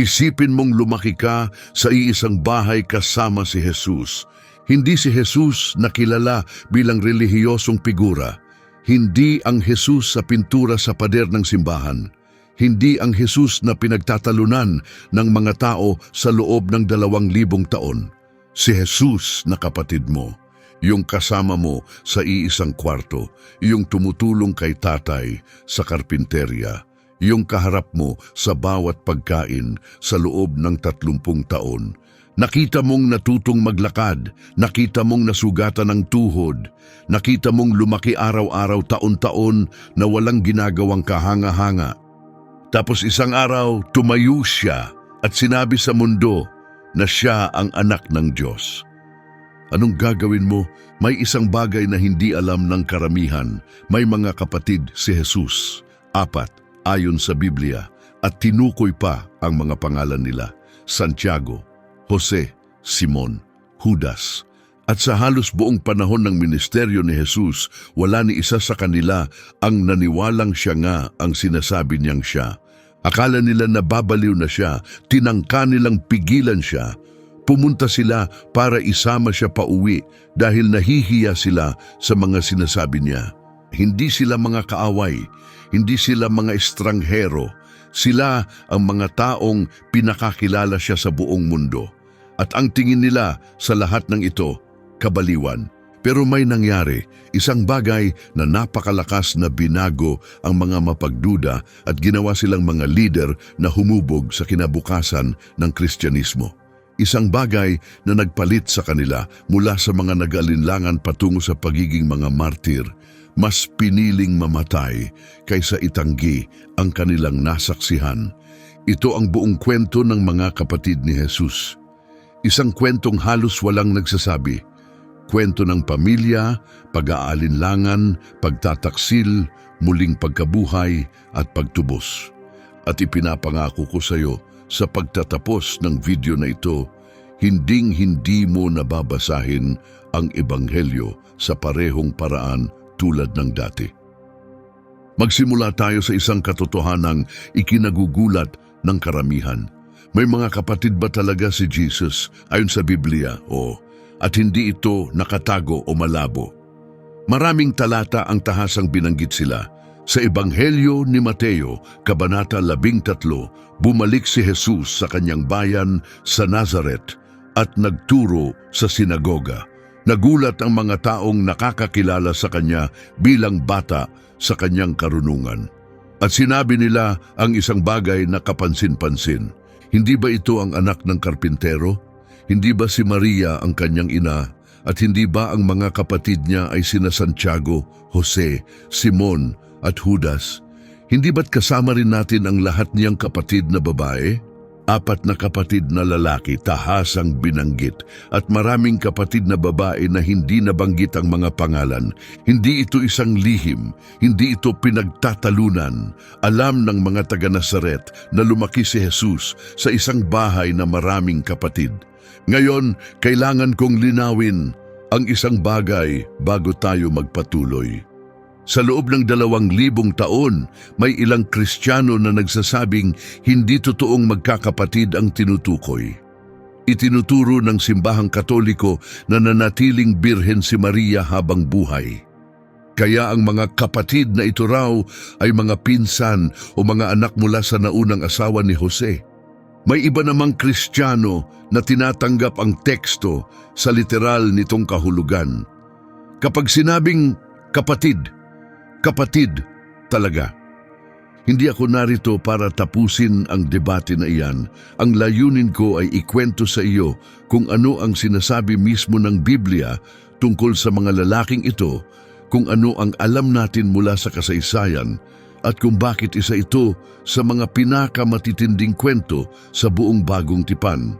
Isipin mong lumaki ka sa iisang bahay kasama si Jesus. Hindi si Jesus na kilala bilang relihiyosong figura. Hindi ang Jesus sa pintura sa pader ng simbahan. Hindi ang Jesus na pinagtatalunan ng mga tao sa loob ng 2,000 taon. Si Jesus na kapatid mo, yung kasama mo sa iisang kwarto, yung tumutulong kay tatay sa karpinterya, yung kaharap mo sa bawat pagkain sa loob ng 30 taon. Nakita mong natutong maglakad, nakita mong nasugatan ng tuhod, nakita mong lumaki araw-araw taon-taon na walang ginagawang kahanga-hanga. Tapos isang araw, tumayo siya at sinabi sa mundo na siya ang anak ng Diyos. Anong gagawin mo? May isang bagay na hindi alam ng karamihan. May mga kapatid si Jesus, 4 ayon sa Biblia, at tinukoy pa ang mga pangalan nila: Santiago, Jose, Simon, Judas. At sa halos buong panahon ng ministeryo ni Jesus, wala ni isa sa kanila ang naniwalang siya nga ang sinasabi niyang siya. Akala nila na babaliw na siya, tinangka nilang pigilan siya. Pumunta sila para isama siya pauwi dahil nahihiya sila sa mga sinasabi niya. Hindi sila mga kaaway, hindi sila mga estranghero. Sila ang mga taong pinakakilala siya sa buong mundo. At ang tingin nila sa lahat ng ito, kabaliwan. Pero may nangyari, isang bagay na napakalakas na binago ang mga mapagduda at ginawa silang mga lider na humubog sa kinabukasan ng Kristyanismo. Isang bagay na nagpalit sa kanila mula sa mga nag-alinlangan patungo sa pagiging mga martir. Mas piniling mamatay kaysa itanggi ang kanilang nasaksihan. Ito ang buong kwento ng mga kapatid ni Jesus. Isang kwentong halos walang nagsasabi. Kwento ng pamilya, pag-aalinlangan, pagtataksil, muling pagkabuhay at pagtubos. At ipinapangako ko sa iyo sa pagtatapos ng video na ito, hinding-hindi mo nababasahin ang Ebanghelyo sa parehong paraan tulad ng dati. Magsimula tayo sa isang katotohanang ikinagugulat ng karamihan. May mga kapatid ba talaga si Jesus ayon sa Biblia? At hindi ito nakatago o malabo. Maraming talata ang tahasang binanggit sila. Sa Ebanghelyo ni Mateo, Kabanata 13, bumalik si Jesus sa kanyang bayan sa Nazaret at nagturo sa sinagoga. Nagulat ang mga taong nakakakilala sa kanya bilang bata sa kanyang karunungan. At sinabi nila ang isang bagay na kapansin-pansin. Hindi ba ito ang anak ng karpintero? Hindi ba si Maria ang kanyang ina? At hindi ba ang mga kapatid niya ay sina Santiago, Jose, Simon at Judas? Hindi ba't kasama rin natin ang lahat niyang kapatid na babae? 4 na kapatid na lalaki tahasang binanggit at maraming kapatid na babae na hindi nabanggit ang mga pangalan. Hindi ito isang lihim, hindi ito pinagtatalunan. Alam ng mga taga-Nazaret na lumaki si Jesus sa isang bahay na maraming kapatid. Ngayon, kailangan kong linawin ang isang bagay bago tayo magpatuloy. Sa loob ng 2,000 taon, may ilang Kristiyano na nagsasabing hindi totoong magkakapatid ang tinutukoy. Itinuturo ng simbahang Katoliko na nanatiling birhen si Maria habang buhay. Kaya ang mga kapatid na ito raw ay mga pinsan o mga anak mula sa naunang asawa ni Jose. May iba namang Kristiyano na tinatanggap ang teksto sa literal nitong kahulugan. Kapag sinabing kapatid talaga. Hindi ako narito para tapusin ang debate na iyan. Ang layunin ko ay ikwento sa iyo kung ano ang sinasabi mismo ng Biblia tungkol sa mga lalaking ito, kung ano ang alam natin mula sa kasaysayan, at kung bakit isa ito sa mga pinakamatitinding kwento sa buong Bagong Tipan.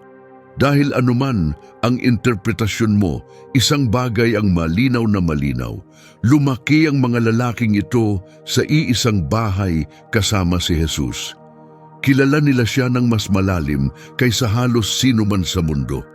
Dahil anuman ang interpretasyon mo, isang bagay ang malinaw na malinaw. Lumaki ang mga lalaking ito sa iisang bahay kasama si Jesus. Kilala nila siya ng mas malalim kaysa halos sino man sa mundo.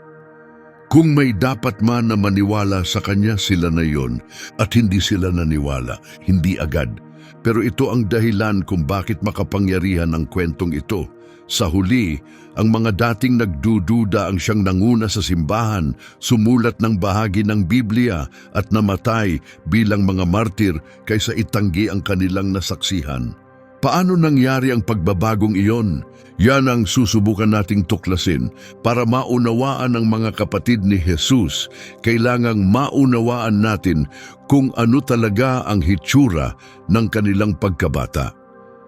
Kung may dapat man na maniwala sa kanya, sila na yon, at hindi sila naniwala, hindi agad. Pero ito ang dahilan kung bakit makapangyarihan ang kwentong ito. Sa huli, ang mga dating nagdududa ang siyang nanguna sa simbahan, sumulat ng bahagi ng Biblia at namatay bilang mga martir kaysa itanggi ang kanilang nasaksihan. Paano nangyari ang pagbabagong iyon? Yan ang susubukan nating tuklasin. Para maunawaan ng mga kapatid ni Jesus, kailangang maunawaan natin kung ano talaga ang hitsura ng kanilang pagkabata.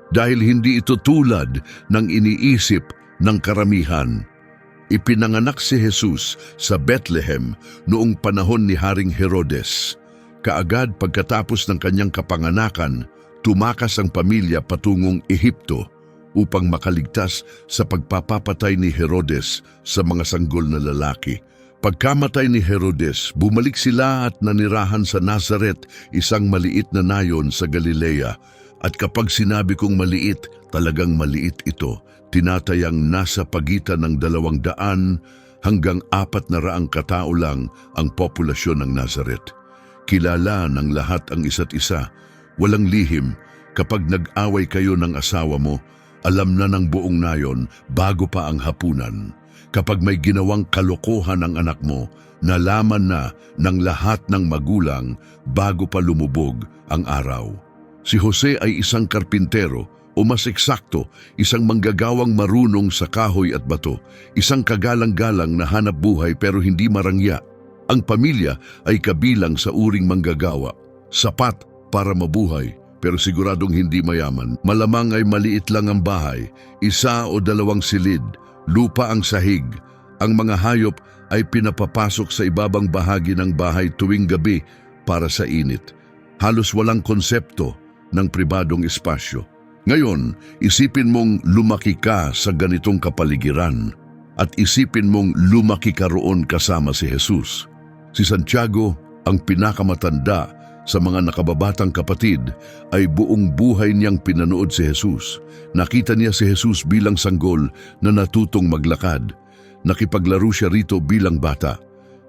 Dahil hindi ito tulad ng iniisip ng karamihan. Ipinanganak si Jesus sa Bethlehem noong panahon ni Haring Herodes. Kaagad pagkatapos ng kanyang kapanganakan, tumakas ang pamilya patungong Ehipto upang makaligtas sa pagpapapatay ni Herodes sa mga sanggol na lalaki. Pagkamatay ni Herodes, bumalik sila at nanirahan sa Nazaret, isang maliit na nayon sa Galilea. At kapag sinabi kong maliit, talagang maliit ito. Tinatayang nasa pagitan ng 200 hanggang 400 katao lang ang populasyon ng Nazaret. Kilala ng lahat ang isa't isa. Walang lihim. Kapag nag-away kayo ng asawa mo, alam na ng buong nayon bago pa ang hapunan. Kapag may ginawang kalokohan ang anak mo, nalaman na ng lahat ng magulang bago pa lumubog ang araw. Si Jose ay isang karpintero o mas eksakto, isang manggagawang marunong sa kahoy at bato, isang kagalang-galang na hanap buhay pero hindi marangya. Ang pamilya ay kabilang sa uring manggagawa, sapat para mabuhay pero siguradong hindi mayaman. Malamang ay maliit lang ang bahay, 1 o 2 silid, lupa ang sahig. Ang mga hayop ay pinapapasok sa ibabang bahagi ng bahay tuwing gabi para sa init. Halos walang konsepto ng pribadong espasyo. Ngayon, isipin mong lumaki ka sa ganitong kapaligiran at isipin mong lumaki ka roon kasama si Jesus. Si Santiago, ang pinakamatanda sa mga nakababatang kapatid, ay buong buhay niyang pinanood si Jesus. Nakita niya si Jesus bilang sanggol na natutong maglakad. Nakipaglaro siya rito bilang bata.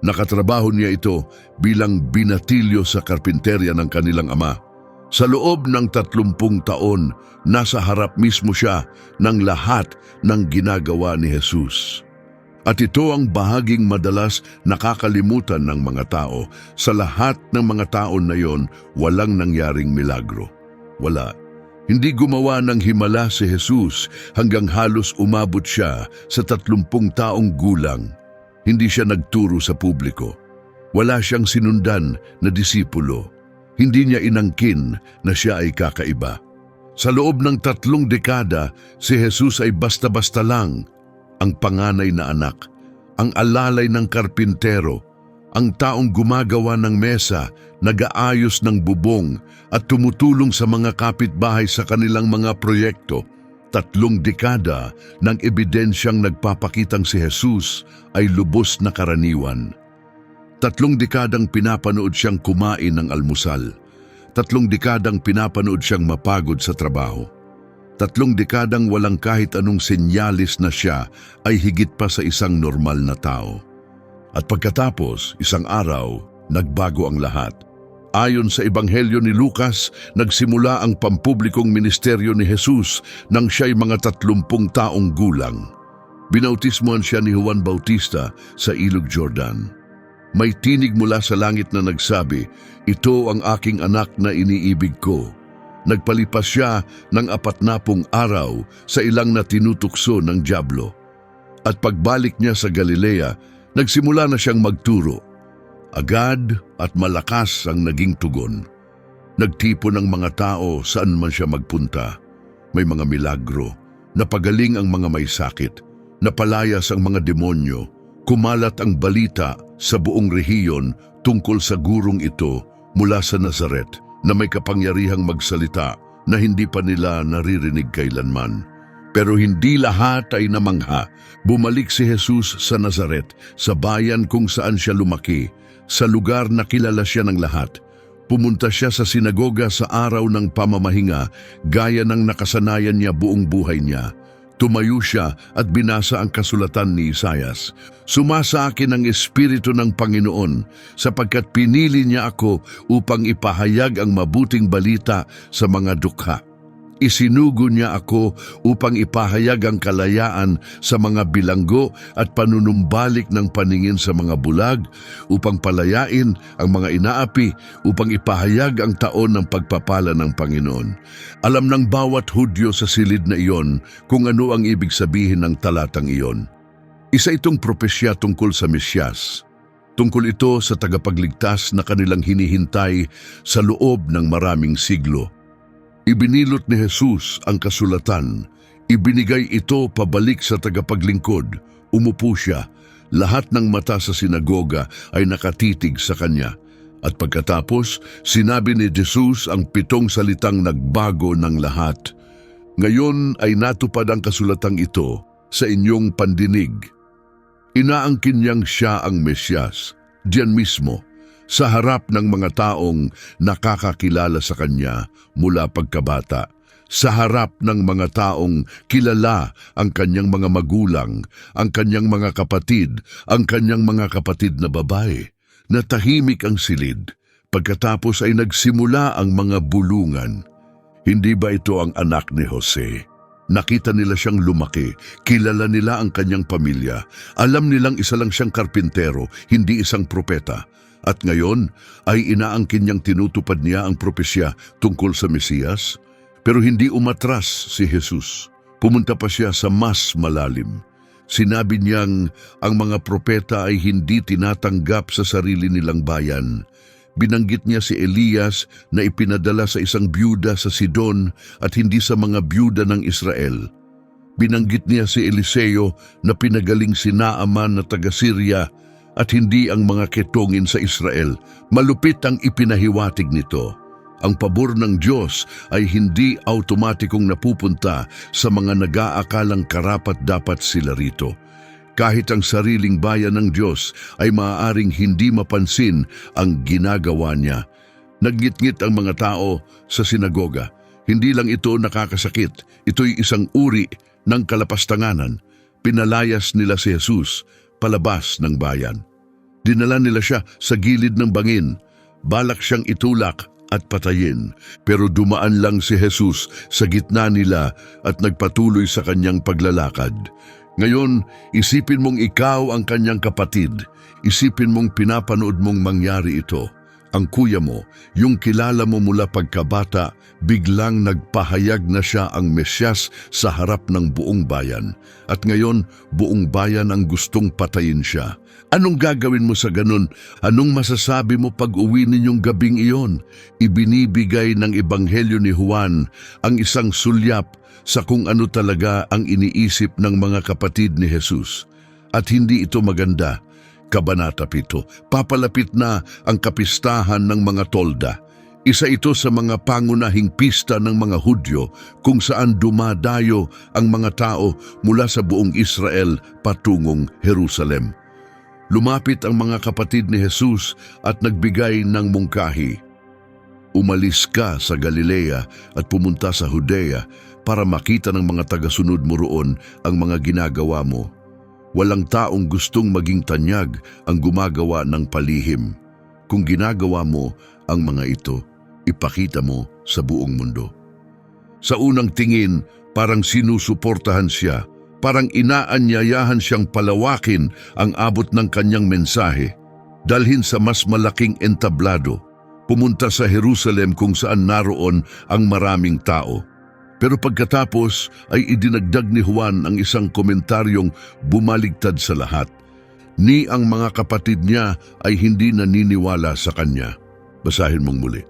Nakatrabaho niya ito bilang binatilyo sa karpinterya ng kanilang ama. Sa loob ng 30 taon, nasa harap mismo siya ng lahat ng ginagawa ni Jesus. At ito ang bahaging madalas nakakalimutan ng mga tao. Sa lahat ng mga taon na yon, walang nangyaring milagro. Wala. Hindi gumawa ng himala si Jesus hanggang halos umabot siya sa 30 taong gulang. Hindi siya nagturo sa publiko. Wala siyang sinundan na disipulo. Hindi niya inangkin na siya ay kakaiba. Sa loob ng 3 dekada, si Jesus ay basta-basta lang ang panganay na anak, ang alalay ng karpintero, ang taong gumagawa ng mesa, nag-aayos ng bubong at tumutulong sa mga kapitbahay sa kanilang mga proyekto. 3 dekada ng ebidensyang nagpapakitang si Jesus ay lubos na karaniwan. 3 dekadang pinapanood siyang kumain ng almusal. 3 dekadang pinapanood siyang mapagod sa trabaho. 3 dekadang walang kahit anong senyalis na siya ay higit pa sa isang normal na tao. At pagkatapos, isang araw, nagbago ang lahat. Ayon sa Ebanghelyo ni Lucas, nagsimula ang pampublikong ministeryo ni Jesus nang siya'y mga 30 taong gulang. Binautismohan siya ni Juan Bautista sa Ilog Jordan. May tinig mula sa langit na nagsabi, "Ito ang aking anak na iniibig ko." Nagpalipas siya ng 40 araw sa ilang na tinutukso ng dyablo. At pagbalik niya sa Galilea, nagsimula na siyang magturo. Agad at malakas ang naging tugon. Nagtipon ng mga tao saan man siya magpunta. May mga milagro, napagaling ang mga may sakit, napalayas ang mga demonyo. Kumalat ang balita sa buong rehiyon tungkol sa gurong ito mula sa Nazaret na may kapangyarihang magsalita na hindi pa nila naririnig kailanman. Pero hindi lahat ay namangha. Bumalik si Jesus sa Nazaret, sa bayan kung saan siya lumaki, sa lugar na kilala siya ng lahat. Pumunta siya sa sinagoga sa araw ng pamamahinga, gaya ng nakasanayan niya buong buhay niya. Tumayo siya at binasa ang kasulatan ni Isaias. "Sumasa akin ang Espiritu ng Panginoon, sapagkat pinili niya ako upang ipahayag ang mabuting balita sa mga dukha. Isinugo niya ako upang ipahayag ang kalayaan sa mga bilanggo at panunumbalik ng paningin sa mga bulag, upang palayain ang mga inaapi, upang ipahayag ang taon ng pagpapala ng Panginoon. Alam ng bawat Hudyo sa silid na iyon kung ano ang ibig sabihin ng talatang iyon. Isa itong propesya tungkol sa Mesyas. Tungkol ito sa tagapagligtas na kanilang hinihintay sa loob ng maraming siglo. Ibinilot ni Jesus ang kasulatan, ibinigay ito pabalik sa tagapaglingkod, umupo siya, lahat ng mata sa sinagoga ay nakatitig sa kanya. At pagkatapos, sinabi ni Jesus ang 7 salitang nagbago ng lahat. Ngayon ay natupad ang kasulatang ito sa inyong pandinig. Inaangkin niyang siya ang Mesyas, diyan mismo, sa harap ng mga taong nakakakilala sa kanya mula pagkabata, sa harap ng mga taong kilala ang kanyang mga magulang, ang kanyang mga kapatid, ang kanyang mga kapatid na babae. Natahimik ang silid, pagkatapos ay nagsimula ang mga bulungan. Hindi ba ito ang anak ni Jose? Nakita nila siyang lumaki, kilala nila ang kanyang pamilya, alam nilang isa lang siyang karpintero, hindi isang propeta. At ngayon ay inaangkin niyang tinutupad niya ang propesya tungkol sa Mesiyas. Pero hindi umatras si Jesus. Pumunta pa siya sa mas malalim. Sinabi niyang ang mga propeta ay hindi tinatanggap sa sarili nilang bayan. Binanggit niya si Elias na ipinadala sa isang byuda sa Sidon at hindi sa mga byuda ng Israel. Binanggit niya si Eliseo na pinagaling si Naaman na taga-Syria at hindi ang mga ketongin sa Israel. Malupit ang ipinahiwatig nito. Ang pabor ng Diyos ay hindi automatikong napupunta sa mga nag-aakalang karapat-dapat sila rito. Kahit ang sariling bayan ng Diyos ay maaaring hindi mapansin ang ginagawa niya. Naggit-ngit ang mga tao sa sinagoga. Hindi lang ito nakakasakit, ito'y isang uri ng kalapastanganan. Pinalayas nila si Jesus palabas ng bayan. Dinala nila siya sa gilid ng bangin. Balak siyang itulak at patayin. Pero dumaan lang si Jesus sa gitna nila at nagpatuloy sa kanyang paglalakad. Ngayon, isipin mong ikaw ang kanyang kapatid. Isipin mong pinapanood mong mangyari ito. Ang kuya mo, yung kilala mo mula pagkabata, biglang nagpahayag na siya ang Mesyas sa harap ng buong bayan. At ngayon, buong bayan ang gustong patayin siya. Anong gagawin mo sa ganun? Anong masasabi mo pag uwi ninyong gabing iyon? Ibinibigay ng Ebanghelyo ni Juan ang isang sulyap sa kung ano talaga ang iniisip ng mga kapatid ni Jesus. At hindi ito maganda. Kabanata 7, papalapit na ang kapistahan ng mga tolda. Isa ito sa mga pangunahing pista ng mga Hudyo kung saan dumadayo ang mga tao mula sa buong Israel patungong Jerusalem. Lumapit ang mga kapatid ni Jesus at nagbigay ng mungkahi. Umalis ka sa Galilea at pumunta sa Judea para makita ng mga tagasunod mo roon ang mga ginagawa mo. Walang taong gustong maging tanyag ang gumagawa ng palihim. Kung ginagawa mo ang mga ito, ipakita mo sa buong mundo. Sa unang tingin, parang sinusuportahan siya, parang inaanyayahan siyang palawakin ang abot ng kanyang mensahe, dalhin sa mas malaking entablado, pumunta sa Jerusalem kung saan naroon ang maraming tao. Pero pagkatapos ay idinagdag ni Juan ang isang komentaryong bumaligtad sa lahat. Ni ang mga kapatid niya ay hindi naniniwala sa kanya. Basahin mong muli.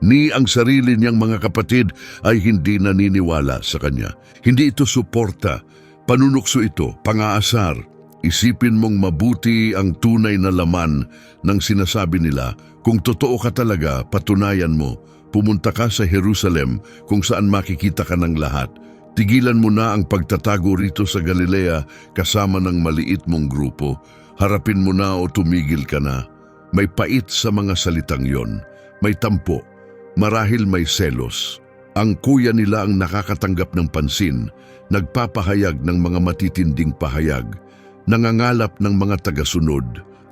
Ni ang sarili niyang mga kapatid ay hindi naniniwala sa kanya. Hindi ito suporta, panunukso ito, pangaasar. Isipin mong mabuti ang tunay na laman ng sinasabi nila. Kung totoo ka talaga, patunayan mo. Pumunta ka sa Jerusalem kung saan makikita ka ng lahat. Tigilan mo na ang pagtatago rito sa Galilea kasama ng maliit mong grupo. Harapin mo na o tumigil ka na. May pait sa mga salitang yon. May tampo. Marahil may selos. Ang kuya nila ang nakakatanggap ng pansin, nagpapahayag ng mga matitinding pahayag, nangangalap ng mga tagasunod,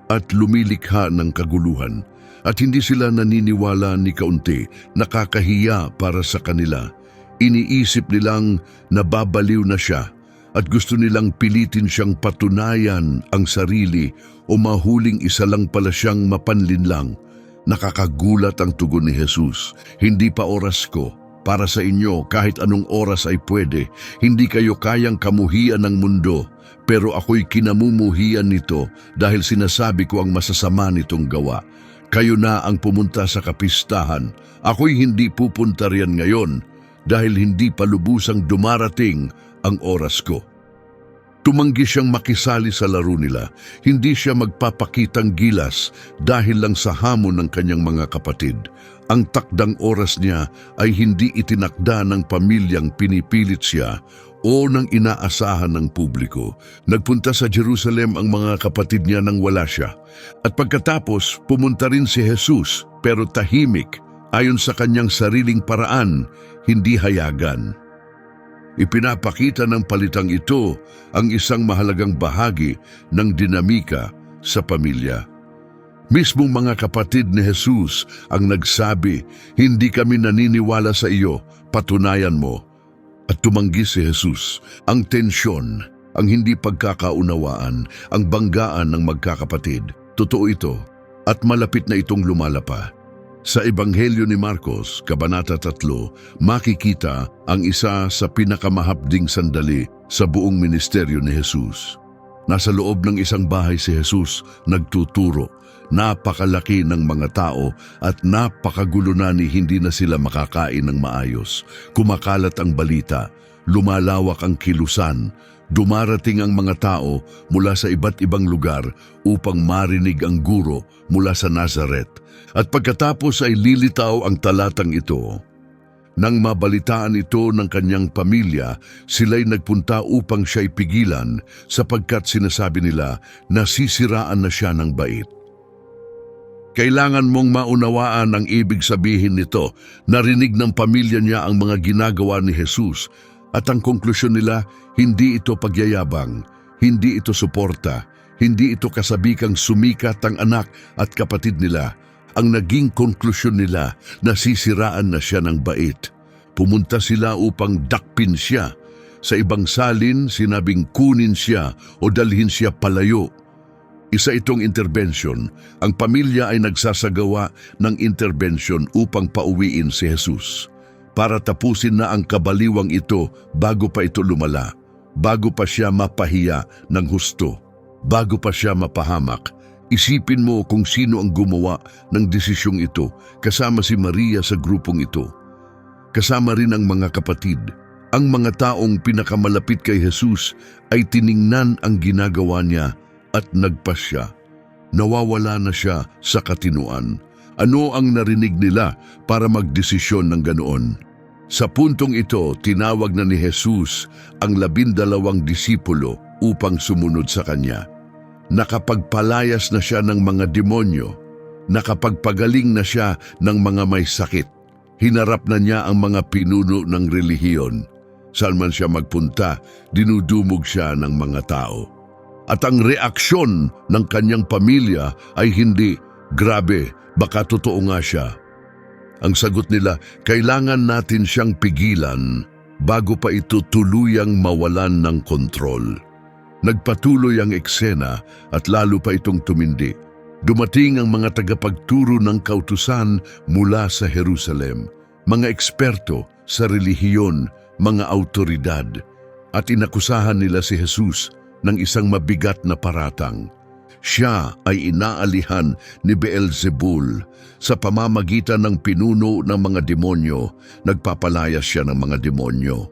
at lumilikha ng kaguluhan. At hindi sila naniniwala ni kaunti, nakakahiya para sa kanila. Iniisip nilang nababaliw na siya at gusto nilang pilitin siyang patunayan ang sarili o mahuling isa lang pala siyang mapanlinlang. Nakakagulat ang tugon ni Jesus. Hindi pa oras ko. Para sa inyo, kahit anong oras ay pwede. Hindi kayo kayang kamuhian ng mundo, pero ako'y kinamumuhian nito dahil sinasabi ko ang masasama nitong gawa. Kayo na ang pumunta sa kapistahan. Ako'y hindi pupunta riyan ngayon dahil hindi pa lubusang dumarating ang oras ko. Tumanggi siyang makisali sa laro nila. Hindi siya magpapakitang gilas dahil lang sa hamon ng kanyang mga kapatid. Ang takdang oras niya ay hindi itinakda ng pamilyang pinipilit siya o ng inaasahan ng publiko. Nagpunta sa Jerusalem ang mga kapatid niya nang wala siya. At pagkatapos, pumunta rin si Jesus, pero tahimik, ayon sa kanyang sariling paraan, hindi hayagan. Ipinapakita ng palitang ito ang isang mahalagang bahagi ng dinamika sa pamilya. Mismong mga kapatid ni Jesus ang nagsabi, "Hindi kami naniniwala sa iyo, patunayan mo." At tumanggi si Jesus. Ang tensyon, ang hindi pagkakaunawaan, ang banggaan ng magkakapatid. Totoo ito at malapit na itong lumalapa. Sa Ebanghelyo ni Marcos, Kabanata 3, makikita ang isa sa pinakamahapding sandali sa buong ministeryo ni Jesus. Nasa loob ng isang bahay si Jesus nagtuturo. Napakalaki ng mga tao at napakagulo na ni hindi na sila makakain ng maayos. Kumakalat ang balita, lumalawak ang kilusan, dumarating ang mga tao mula sa iba't ibang lugar upang marinig ang guro mula sa Nazaret. At pagkatapos ay lilitaw ang talatang ito. Nang mabalitaan ito ng kanyang pamilya, sila'y nagpunta upang siya'y pigilan sapagkat sinasabi nila nasisiraan na siya ng bait. Kailangan mong maunawaan ang ibig sabihin nito. Narinig ng pamilya niya ang mga ginagawa ni Jesus at ang konklusyon nila, hindi ito pagyayabang, hindi ito suporta, hindi ito kasabikang sumikat ang anak at kapatid nila. Ang naging konklusyon nila, nasisiraan na siya ng bait. Pumunta sila upang dakpin siya. Sa ibang salin, sinabing kunin siya o dalhin siya palayo. Isa itong intervention. Ang pamilya ay nagsasagawa ng intervention upang pauwiin si Jesus. Para tapusin na ang kabaliwang ito bago pa ito lumala, bago pa siya mapahiya ng husto, bago pa siya mapahamak. Isipin mo kung sino ang gumawa ng desisyong ito, kasama si Maria sa grupong ito. Kasama rin ang mga kapatid. Ang mga taong pinakamalapit kay Jesus ay tiningnan ang ginagawa niya at nagpasya. Nawawala na siya sa katinuan. Ano ang narinig nila para magdesisyon ng ganoon? Sa puntong ito, tinawag na ni Jesus ang 12 disipulo upang sumunod sa kanya. Nakapagpalayas na siya ng mga demonyo. Nakapagpagaling na siya ng mga may sakit. Hinarap na niya ang mga pinuno ng relihiyon. Saan man siya magpunta, dinudumog siya ng mga tao. At ang reaksyon ng kanyang pamilya ay hindi, "Grabe, baka totoo nga siya." Ang sagot nila, "Kailangan natin siyang pigilan bago pa ito tuluyang mawalan ng kontrol." Nagpatuloy ang eksena at lalo pa itong tumindi. Dumating ang mga tagapagturo ng kautusan mula sa Jerusalem, mga eksperto sa relihiyon, mga autoridad, at inakusahan nila si Jesus ng isang mabigat na paratang. Siya ay inaalihan ni Beelzebul. Sa pamamagitan ng pinuno ng mga demonyo, nagpapalayas siya ng mga demonyo.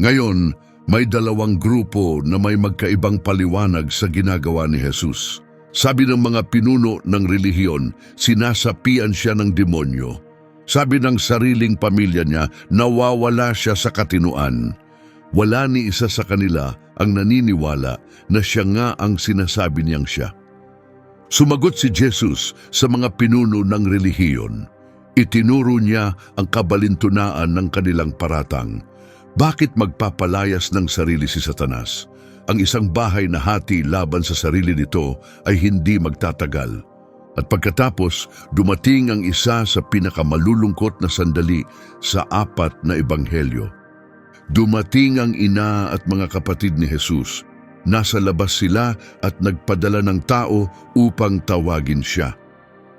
Ngayon, may 2 grupo na may magkaibang paliwanag sa ginagawa ni Jesus. Sabi ng mga pinuno ng relihiyon, sinasapian siya ng demonyo. Sabi ng sariling pamilya niya, nawawala siya sa katinuan. Wala ni isa sa kanila ang naniniwala na siya nga ang sinasabi niyang siya. Sumagot si Jesus sa mga pinuno ng relihiyon. Itinuro niya ang kabalintunaan ng kanilang paratang. Bakit magpapalayas ng sarili si Satanas? Ang isang bahay na hati laban sa sarili nito ay hindi magtatagal. At pagkatapos, dumating ang isa sa pinakamalulungkot na sandali sa 4 na ebanghelyo. Dumating ang ina at mga kapatid ni Jesus. Nasa labas sila at nagpadala ng tao upang tawagin siya.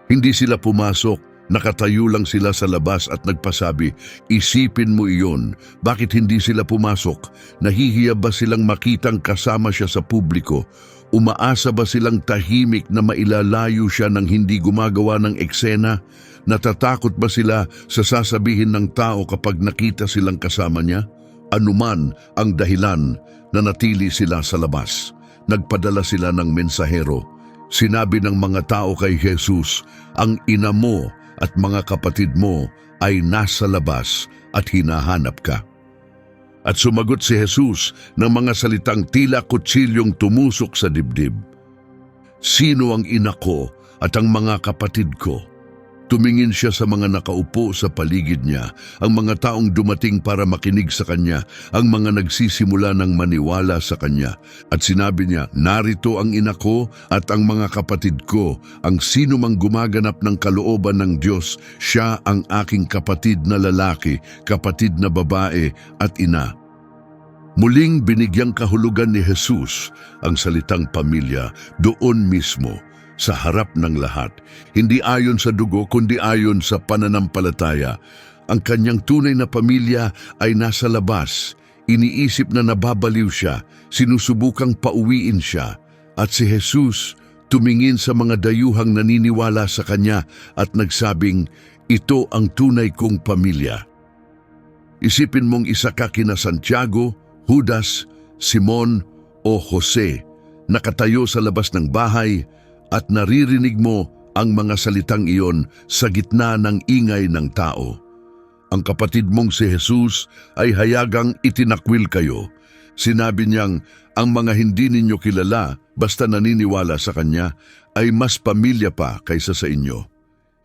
Hindi sila pumasok, nakatayo lang sila sa labas at nagpasabi, "Isipin mo iyon, bakit hindi sila pumasok? Nahihiya ba silang makitang kasama siya sa publiko? Umaasa ba silang tahimik na mailalayo siya nang hindi gumagawa ng eksena? Natatakot ba sila sa sasabihin ng tao kapag nakita silang kasama niya? Anuman ang dahilan, nanatili sila sa labas. Nagpadala sila ng mensahero. Sinabi ng mga tao kay Jesus, ang ina mo at mga kapatid mo ay nasa labas at hinahanap ka." At sumagot si Jesus ng mga salitang tila kutsilyong tumusok sa dibdib. "Sino ang ina ko at ang mga kapatid ko?" Tumingin siya sa mga nakaupo sa paligid niya, ang mga taong dumating para makinig sa kanya, ang mga nagsisimula ng maniwala sa kanya. At sinabi niya, "Narito ang ina ko at ang mga kapatid ko. Ang sino mang gumaganap ng kalooban ng Diyos, siya ang aking kapatid na lalaki, kapatid na babae at ina." Muling binigyang kahulugan ni Jesus ang salitang pamilya doon mismo, sa harap ng lahat, hindi ayon sa dugo kundi ayon sa pananampalataya. Ang kanyang tunay na pamilya ay nasa labas. Iniisip na nababaliw siya, sinusubukang pauwiin siya. At si Jesus tumingin sa mga dayuhang naniniwala sa kanya at nagsabing, "Ito ang tunay kong pamilya." Isipin mong isa ka kina Santiago, Judas, Simon o Jose, nakatayo sa labas ng bahay at naririnig mo ang mga salitang iyon sa gitna ng ingay ng tao. Ang kapatid mong si Jesus ay hayagang itinakwil kayo. Sinabi niyang, ang mga hindi ninyo kilala basta naniniwala sa kanya ay mas pamilya pa kaysa sa inyo.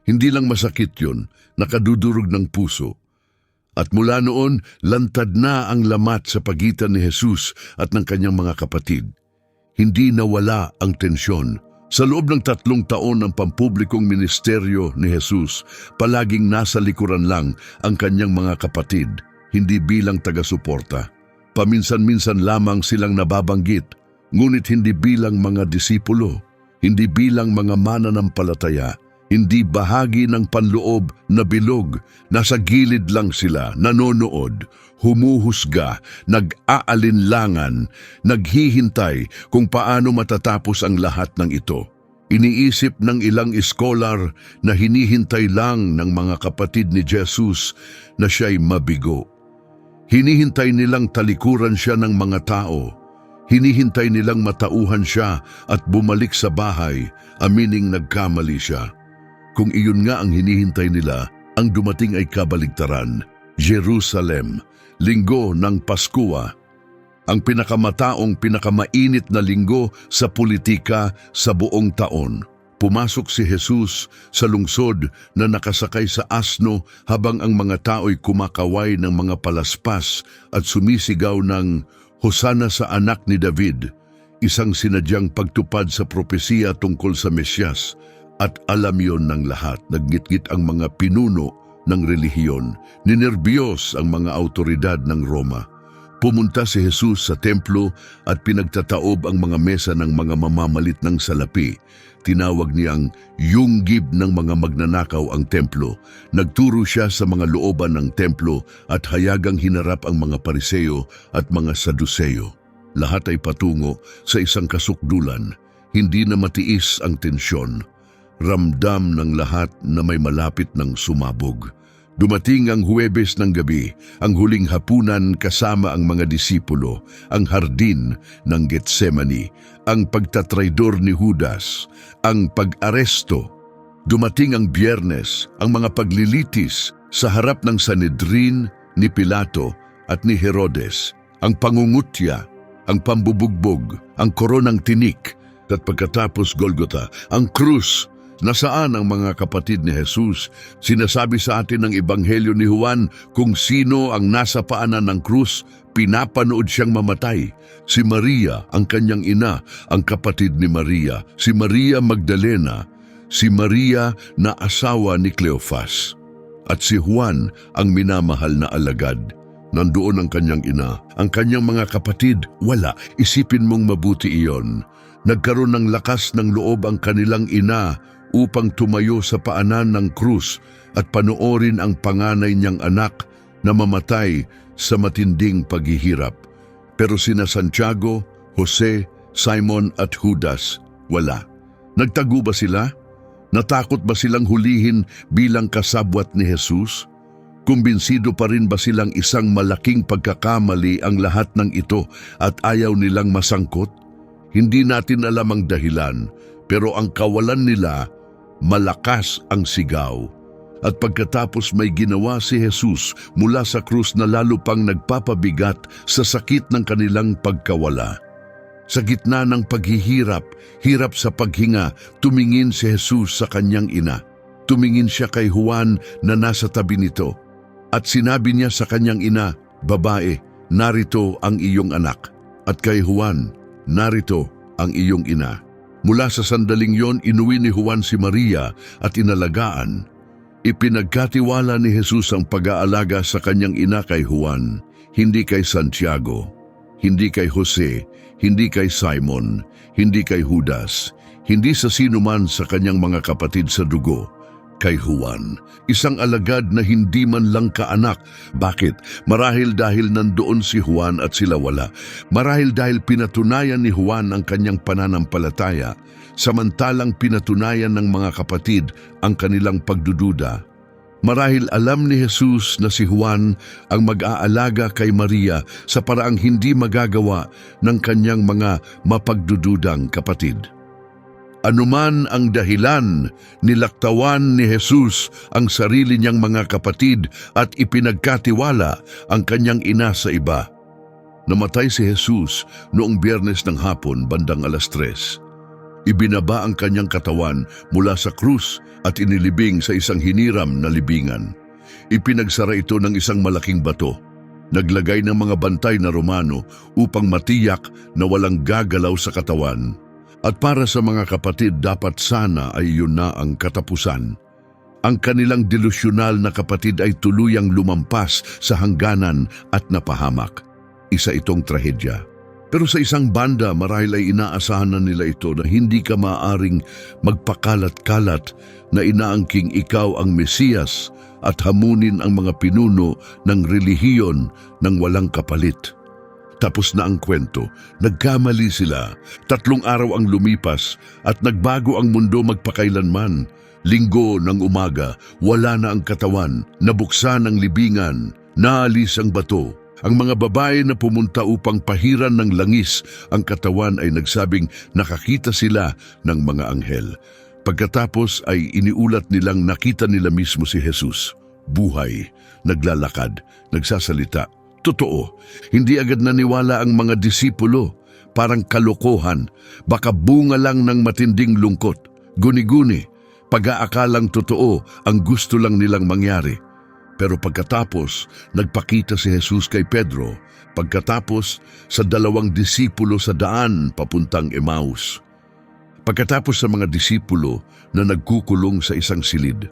Hindi lang masakit yun, nakadudurog ng puso. At mula noon, lantad na ang lamat sa pagitan ni Jesus at ng kanyang mga kapatid. Hindi nawala ang tensyon. Sa loob ng 3 taon ng pampublikong ministeryo ni Jesus, palaging nasa likuran lang ang kanyang mga kapatid, hindi bilang taga-suporta. Paminsan-minsan lamang silang nababanggit, ngunit hindi bilang mga disipulo, hindi bilang mga mananampalataya, hindi bahagi ng panloob na bilog. Nasa gilid lang sila, nanonood, humuhusga, nag-aalinlangan, naghihintay kung paano matatapos ang lahat ng ito. Iniisip ng ilang iskolar na hinihintay lang ng mga kapatid ni Jesus na siya'y mabigo. Hinihintay nilang talikuran siya ng mga tao. Hinihintay nilang matauhan siya at bumalik sa bahay, amining nagkamali siya. Kung iyon nga ang hinihintay nila, ang dumating ay kabaligtaran. Jerusalem, linggo ng Paskua, ang pinakamataong pinakamainit na linggo sa politika sa buong taon. Pumasok si Jesus sa lungsod na nakasakay sa asno habang ang mga tao'y kumakaway ng mga palaspas at sumisigaw ng Hosana sa anak ni David, isang sinadyang pagtupad sa propesiya tungkol sa Mesyas. At alam yon ng lahat, naggitgit ang mga pinuno ng relihiyon, ninerbiyos ang mga autoridad ng Roma. Pumunta si Jesus sa templo at pinagtataob ang mga mesa ng mga mamamalit ng salapi. Tinawag niyang yunggib ng mga magnanakaw ang templo. Nagturo siya sa mga looban ng templo at hayagang hinarap ang mga Pariseo at mga Saduceo. Lahat ay patungo sa isang kasukdulan. Hindi na matiis ang tensyon. Ramdam ng lahat na may malapit ng sumabog. Dumating ang Huwebes ng gabi, ang huling hapunan kasama ang mga disipulo, ang hardin ng Getsemani, ang pagtatraidor ni Judas, ang pag-aresto. Dumating ang Biyernes, ang mga paglilitis sa harap ng Sanedrin ni Pilato at ni Herodes, ang pangungutya, ang pambubugbog, ang koronang tinik, at pagkatapos Golgotha, ang krus. Nasaan ang mga kapatid ni Jesus? Sinasabi sa atin ng Ebanghelyo ni Juan kung sino ang nasa paanan ng krus, pinapanood siyang mamatay. Si Maria, ang kanyang ina, ang kapatid ni Maria, si Maria Magdalena, si Maria na asawa ni Cleofas, at si Juan ang minamahal na alagad. Nandoon ang kanyang ina, ang kanyang mga kapatid, wala. Isipin mong mabuti iyon. Nagkaroon ng lakas ng loob ang kanilang ina upang tumayo sa paanan ng krus at panoorin ang panganay niyang anak na mamatay sa matinding paghihirap. Pero sina Santiago, Jose, Simon at Judas, wala. Nagtago ba sila? Natakot ba silang hulihin bilang kasabwat ni Jesus? Kumbinsido pa rin ba silang isang malaking pagkakamali ang lahat ng ito at ayaw nilang masangkot? Hindi natin alam ang dahilan, pero ang kawalan nila, malakas ang sigaw. At pagkatapos may ginawa si Jesus mula sa krus na lalo pang nagpapabigat sa sakit ng kanilang pagkawala. Sa gitna ng paghihirap, hirap sa paghinga, tumingin si Jesus sa kanyang ina. Tumingin siya kay Juan na nasa tabi nito. At sinabi niya sa kanyang ina, "Babae, narito ang iyong anak." At kay Juan, "Narito ang iyong ina." Mula sa sandaling yon, inuwi ni Juan si Maria at inalagaan. Ipinagkatiwala ni Jesus ang pag-aalaga sa kanyang ina kay Juan, hindi kay Santiago, hindi kay Jose, hindi kay Simon, hindi kay Judas, hindi sa sino man sa kanyang mga kapatid sa dugo, kay Juan, isang alagad na hindi man lang kaanak. Bakit? Marahil dahil nandoon si Juan at sila wala. Marahil dahil pinatunayan ni Juan ang kanyang pananampalataya, samantalang pinatunayan ng mga kapatid ang kanilang pagdududa. Marahil alam ni Jesus na si Juan ang mag-aalaga kay Maria sa paraang hindi magagawa ng kanyang mga mapagdududang kapatid. Anuman ang dahilan, nilaktawan ni Jesus ang sarili niyang mga kapatid at ipinagkatiwala ang kanyang ina sa iba. Namatay si Jesus noong Biyernes ng hapon bandang 3:00. Ibinaba ang kanyang katawan mula sa krus at inilibing sa isang hiniram na libingan. Ipinagsara ito ng isang malaking bato. Naglagay ng mga bantay na Romano upang matiyak na walang gagalaw sa katawan. At para sa mga kapatid, dapat sana ay yun na ang katapusan. Ang kanilang delusyonal na kapatid ay tuluyang lumampas sa hangganan at napahamak. Isa itong trahedya. Pero sa isang banda, marahil ay inaasahan na nila ito na hindi ka maaaring magpakalat-kalat na inaangking ikaw ang Mesiyas at hamunin ang mga pinuno ng relihiyon ng walang kapalit. Tapos na ang kwento, nagkamali sila. 3 araw ang lumipas at nagbago ang mundo magpakailanman. Linggo ng umaga, wala na ang katawan, nabuksan ang libingan, naalis ang bato. Ang mga babae na pumunta upang pahiran ng langis ang katawan ay nagsabing nakakita sila ng mga anghel. Pagkatapos ay iniulat nilang nakita nila mismo si Jesus. Buhay, naglalakad, nagsasalita. Totoo, hindi agad naniwala ang mga disipulo. Parang kalokohan, baka bunga lang ng matinding lungkot. Guni-guni, pag-aakalang totoo ang gusto lang nilang mangyari. Pero pagkatapos, nagpakita si Jesus kay Pedro. Pagkatapos, sa 2 disipulo sa daan papuntang Emmaus. Pagkatapos sa mga disipulo na nagkukulong sa isang silid.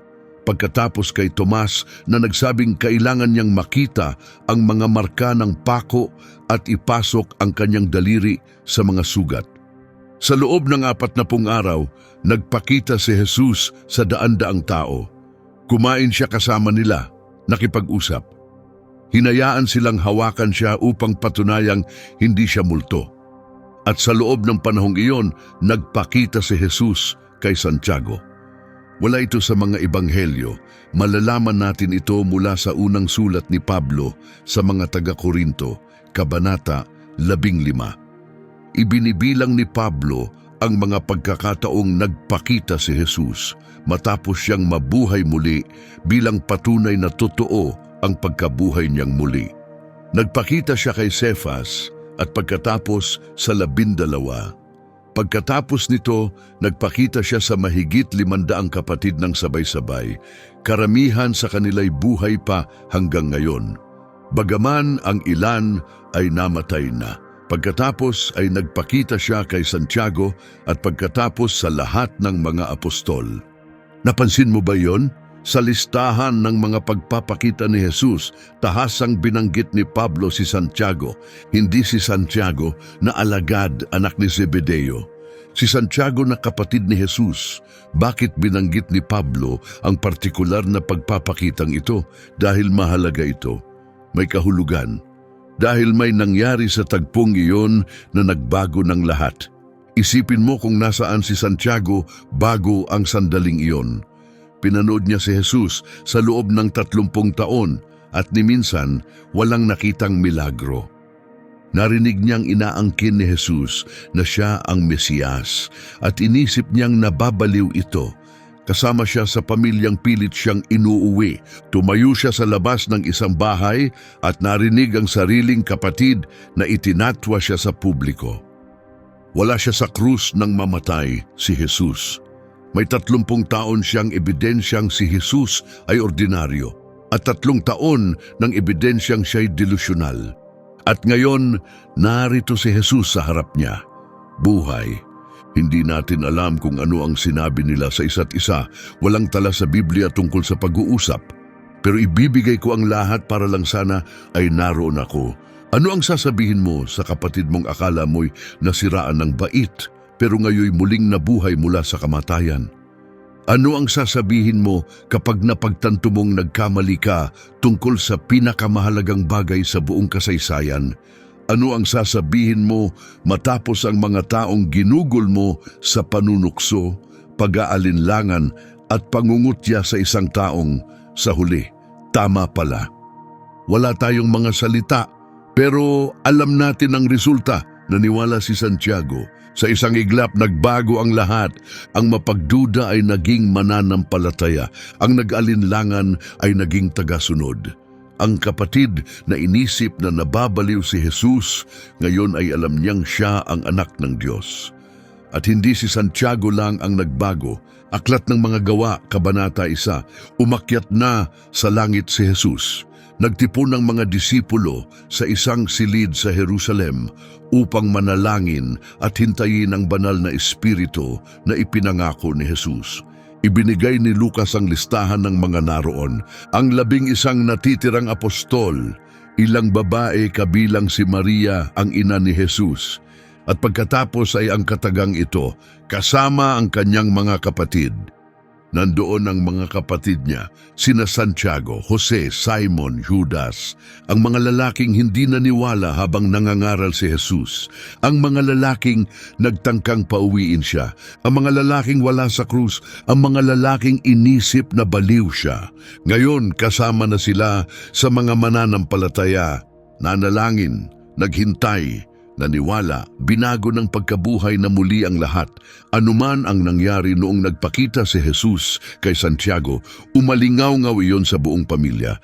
Pagkatapos kay Tomas na nagsabing kailangan niyang makita ang mga marka ng pako at ipasok ang kanyang daliri sa mga sugat. Sa loob ng 40 araw, nagpakita si Jesus sa daan-daang tao. Kumain siya kasama nila, nakipag-usap. Hinayaan silang hawakan siya upang patunayang hindi siya multo. At sa loob ng panahong iyon, nagpakita si Jesus kay Santiago. Wala ito sa mga ebanghelyo. Malalaman natin ito mula sa unang sulat ni Pablo sa mga taga-Korinto, Kabanata 15. Ibinibilang ni Pablo ang mga pagkakataong nagpakita si Jesus matapos siyang mabuhay muli bilang patunay na totoo ang pagkabuhay niyang muli. Nagpakita siya kay Cefas at pagkatapos sa 12. Pagkatapos nito, nagpakita siya sa mahigit 500 kapatid ng sabay-sabay. Karamihan sa kanila'y buhay pa hanggang ngayon. Bagaman ang ilan ay namatay na. Pagkatapos ay nagpakita siya kay Santiago at pagkatapos sa lahat ng mga apostol. Napansin mo ba yon? Sa listahan ng mga pagpapakita ni Jesus, tahasang binanggit ni Pablo si Santiago, hindi si Santiago na alagad anak ni Zebedeo. Si Santiago na kapatid ni Jesus. Bakit binanggit ni Pablo ang partikular na pagpapakitang ito? Dahil mahalaga ito. May kahulugan. Dahil may nangyari sa tagpong iyon na nagbago ng lahat. Isipin mo kung nasaan si Santiago bago ang sandaling iyon. Pinanood niya si Jesus sa loob ng 30 taon at ni minsan walang nakitang milagro. Narinig niyang inaangkin ni Jesus na siya ang Mesiyas at inisip niyang nababaliw ito. Kasama siya sa pamilyang pilit siyang inuuwi. Tumayo siya sa labas ng isang bahay at narinig ang sariling kapatid na itinatwa siya sa publiko. Wala siya sa krus nang mamatay, si Jesus. May 30 taon siyang ebidensyang si Jesus ay ordinaryo at 3 taon ng ebidensyang siya'y delusyonal. At ngayon, narito si Jesus sa harap niya. Buhay. Hindi natin alam kung ano ang sinabi nila sa isa't isa. Walang tala sa Biblia tungkol sa pag-uusap. Pero ibibigay ko ang lahat para lang sana ay naroon ako. Ano ang sasabihin mo sa kapatid mong akala mo'y nasiraan ng bait, pero ngayoy muling nabuhay mula sa kamatayan? Ano ang sasabihin mo kapag napagtanto mong nagkamali ka tungkol sa pinakamahalagang bagay sa buong kasaysayan? Ano ang sasabihin mo matapos ang mga taong ginugol mo sa panunukso, pag-aalinlangan at pangungutya sa isang taong sa huli? Tama pala. Wala tayong mga salita, pero alam natin ang resulta. Naniwala si Santiago. Sa isang iglap, nagbago ang lahat. Ang mapagduda ay naging mananampalataya. Ang nag-alinlangan ay naging tagasunod. Ang kapatid na inisip na nababaliw si Jesus, ngayon ay alam niyang siya ang anak ng Diyos. At hindi si Santiago lang ang nagbago. Aklat ng mga Gawa, Kabanata 1, umakyat na sa langit si Jesus. Nagtipon ng mga disipulo sa isang silid sa Jerusalem upang manalangin at hintayin ang banal na espiritu na ipinangako ni Jesus. Ibinigay ni Lucas ang listahan ng mga naroon, ang 11 natitirang apostol, ilang babae kabilang si Maria ang ina ni Jesus. At pagkatapos ay ang katagang ito, kasama ang kanyang mga kapatid. Nandoon ang mga kapatid niya, sina Santiago, Jose, Simon, Judas, ang mga lalaking hindi naniwala habang nangangaral si Jesus, ang mga lalaking nagtangkang pauwiin siya, ang mga lalaking wala sa krus, ang mga lalaking inisip na baliw siya. Ngayon kasama na sila sa mga mananampalataya, nanalangin, naghintay, naniwala, binago ng pagkabuhay na muli ang lahat. Anuman ang nangyari noong nagpakita si Jesus kay Santiago, umalingaw-ngaw iyon sa buong pamilya.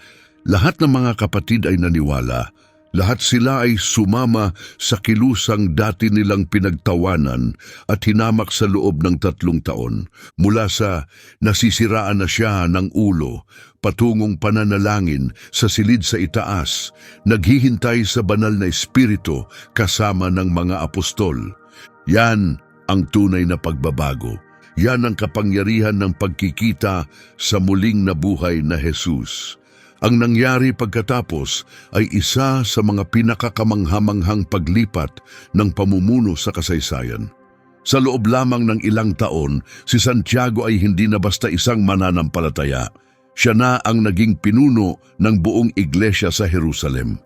Lahat ng mga kapatid ay naniwala. Lahat sila ay sumama sa kilusang dati nilang pinagtawanan at hinamak sa loob ng 3 taon. Mula sa nasisiraan na siya ng ulo, patungong pananalangin sa silid sa itaas, naghihintay sa banal na espiritu kasama ng mga apostol. Yan ang tunay na pagbabago. Yan ang kapangyarihan ng pagkikita sa muling nabuhay na Jesus. Ang nangyari pagkatapos ay isa sa mga pinakakamanghamanghang paglipat ng pamumuno sa kasaysayan. Sa loob lamang ng ilang taon, si Santiago ay hindi na basta isang mananampalataya. Siya na ang naging pinuno ng buong iglesia sa Jerusalem.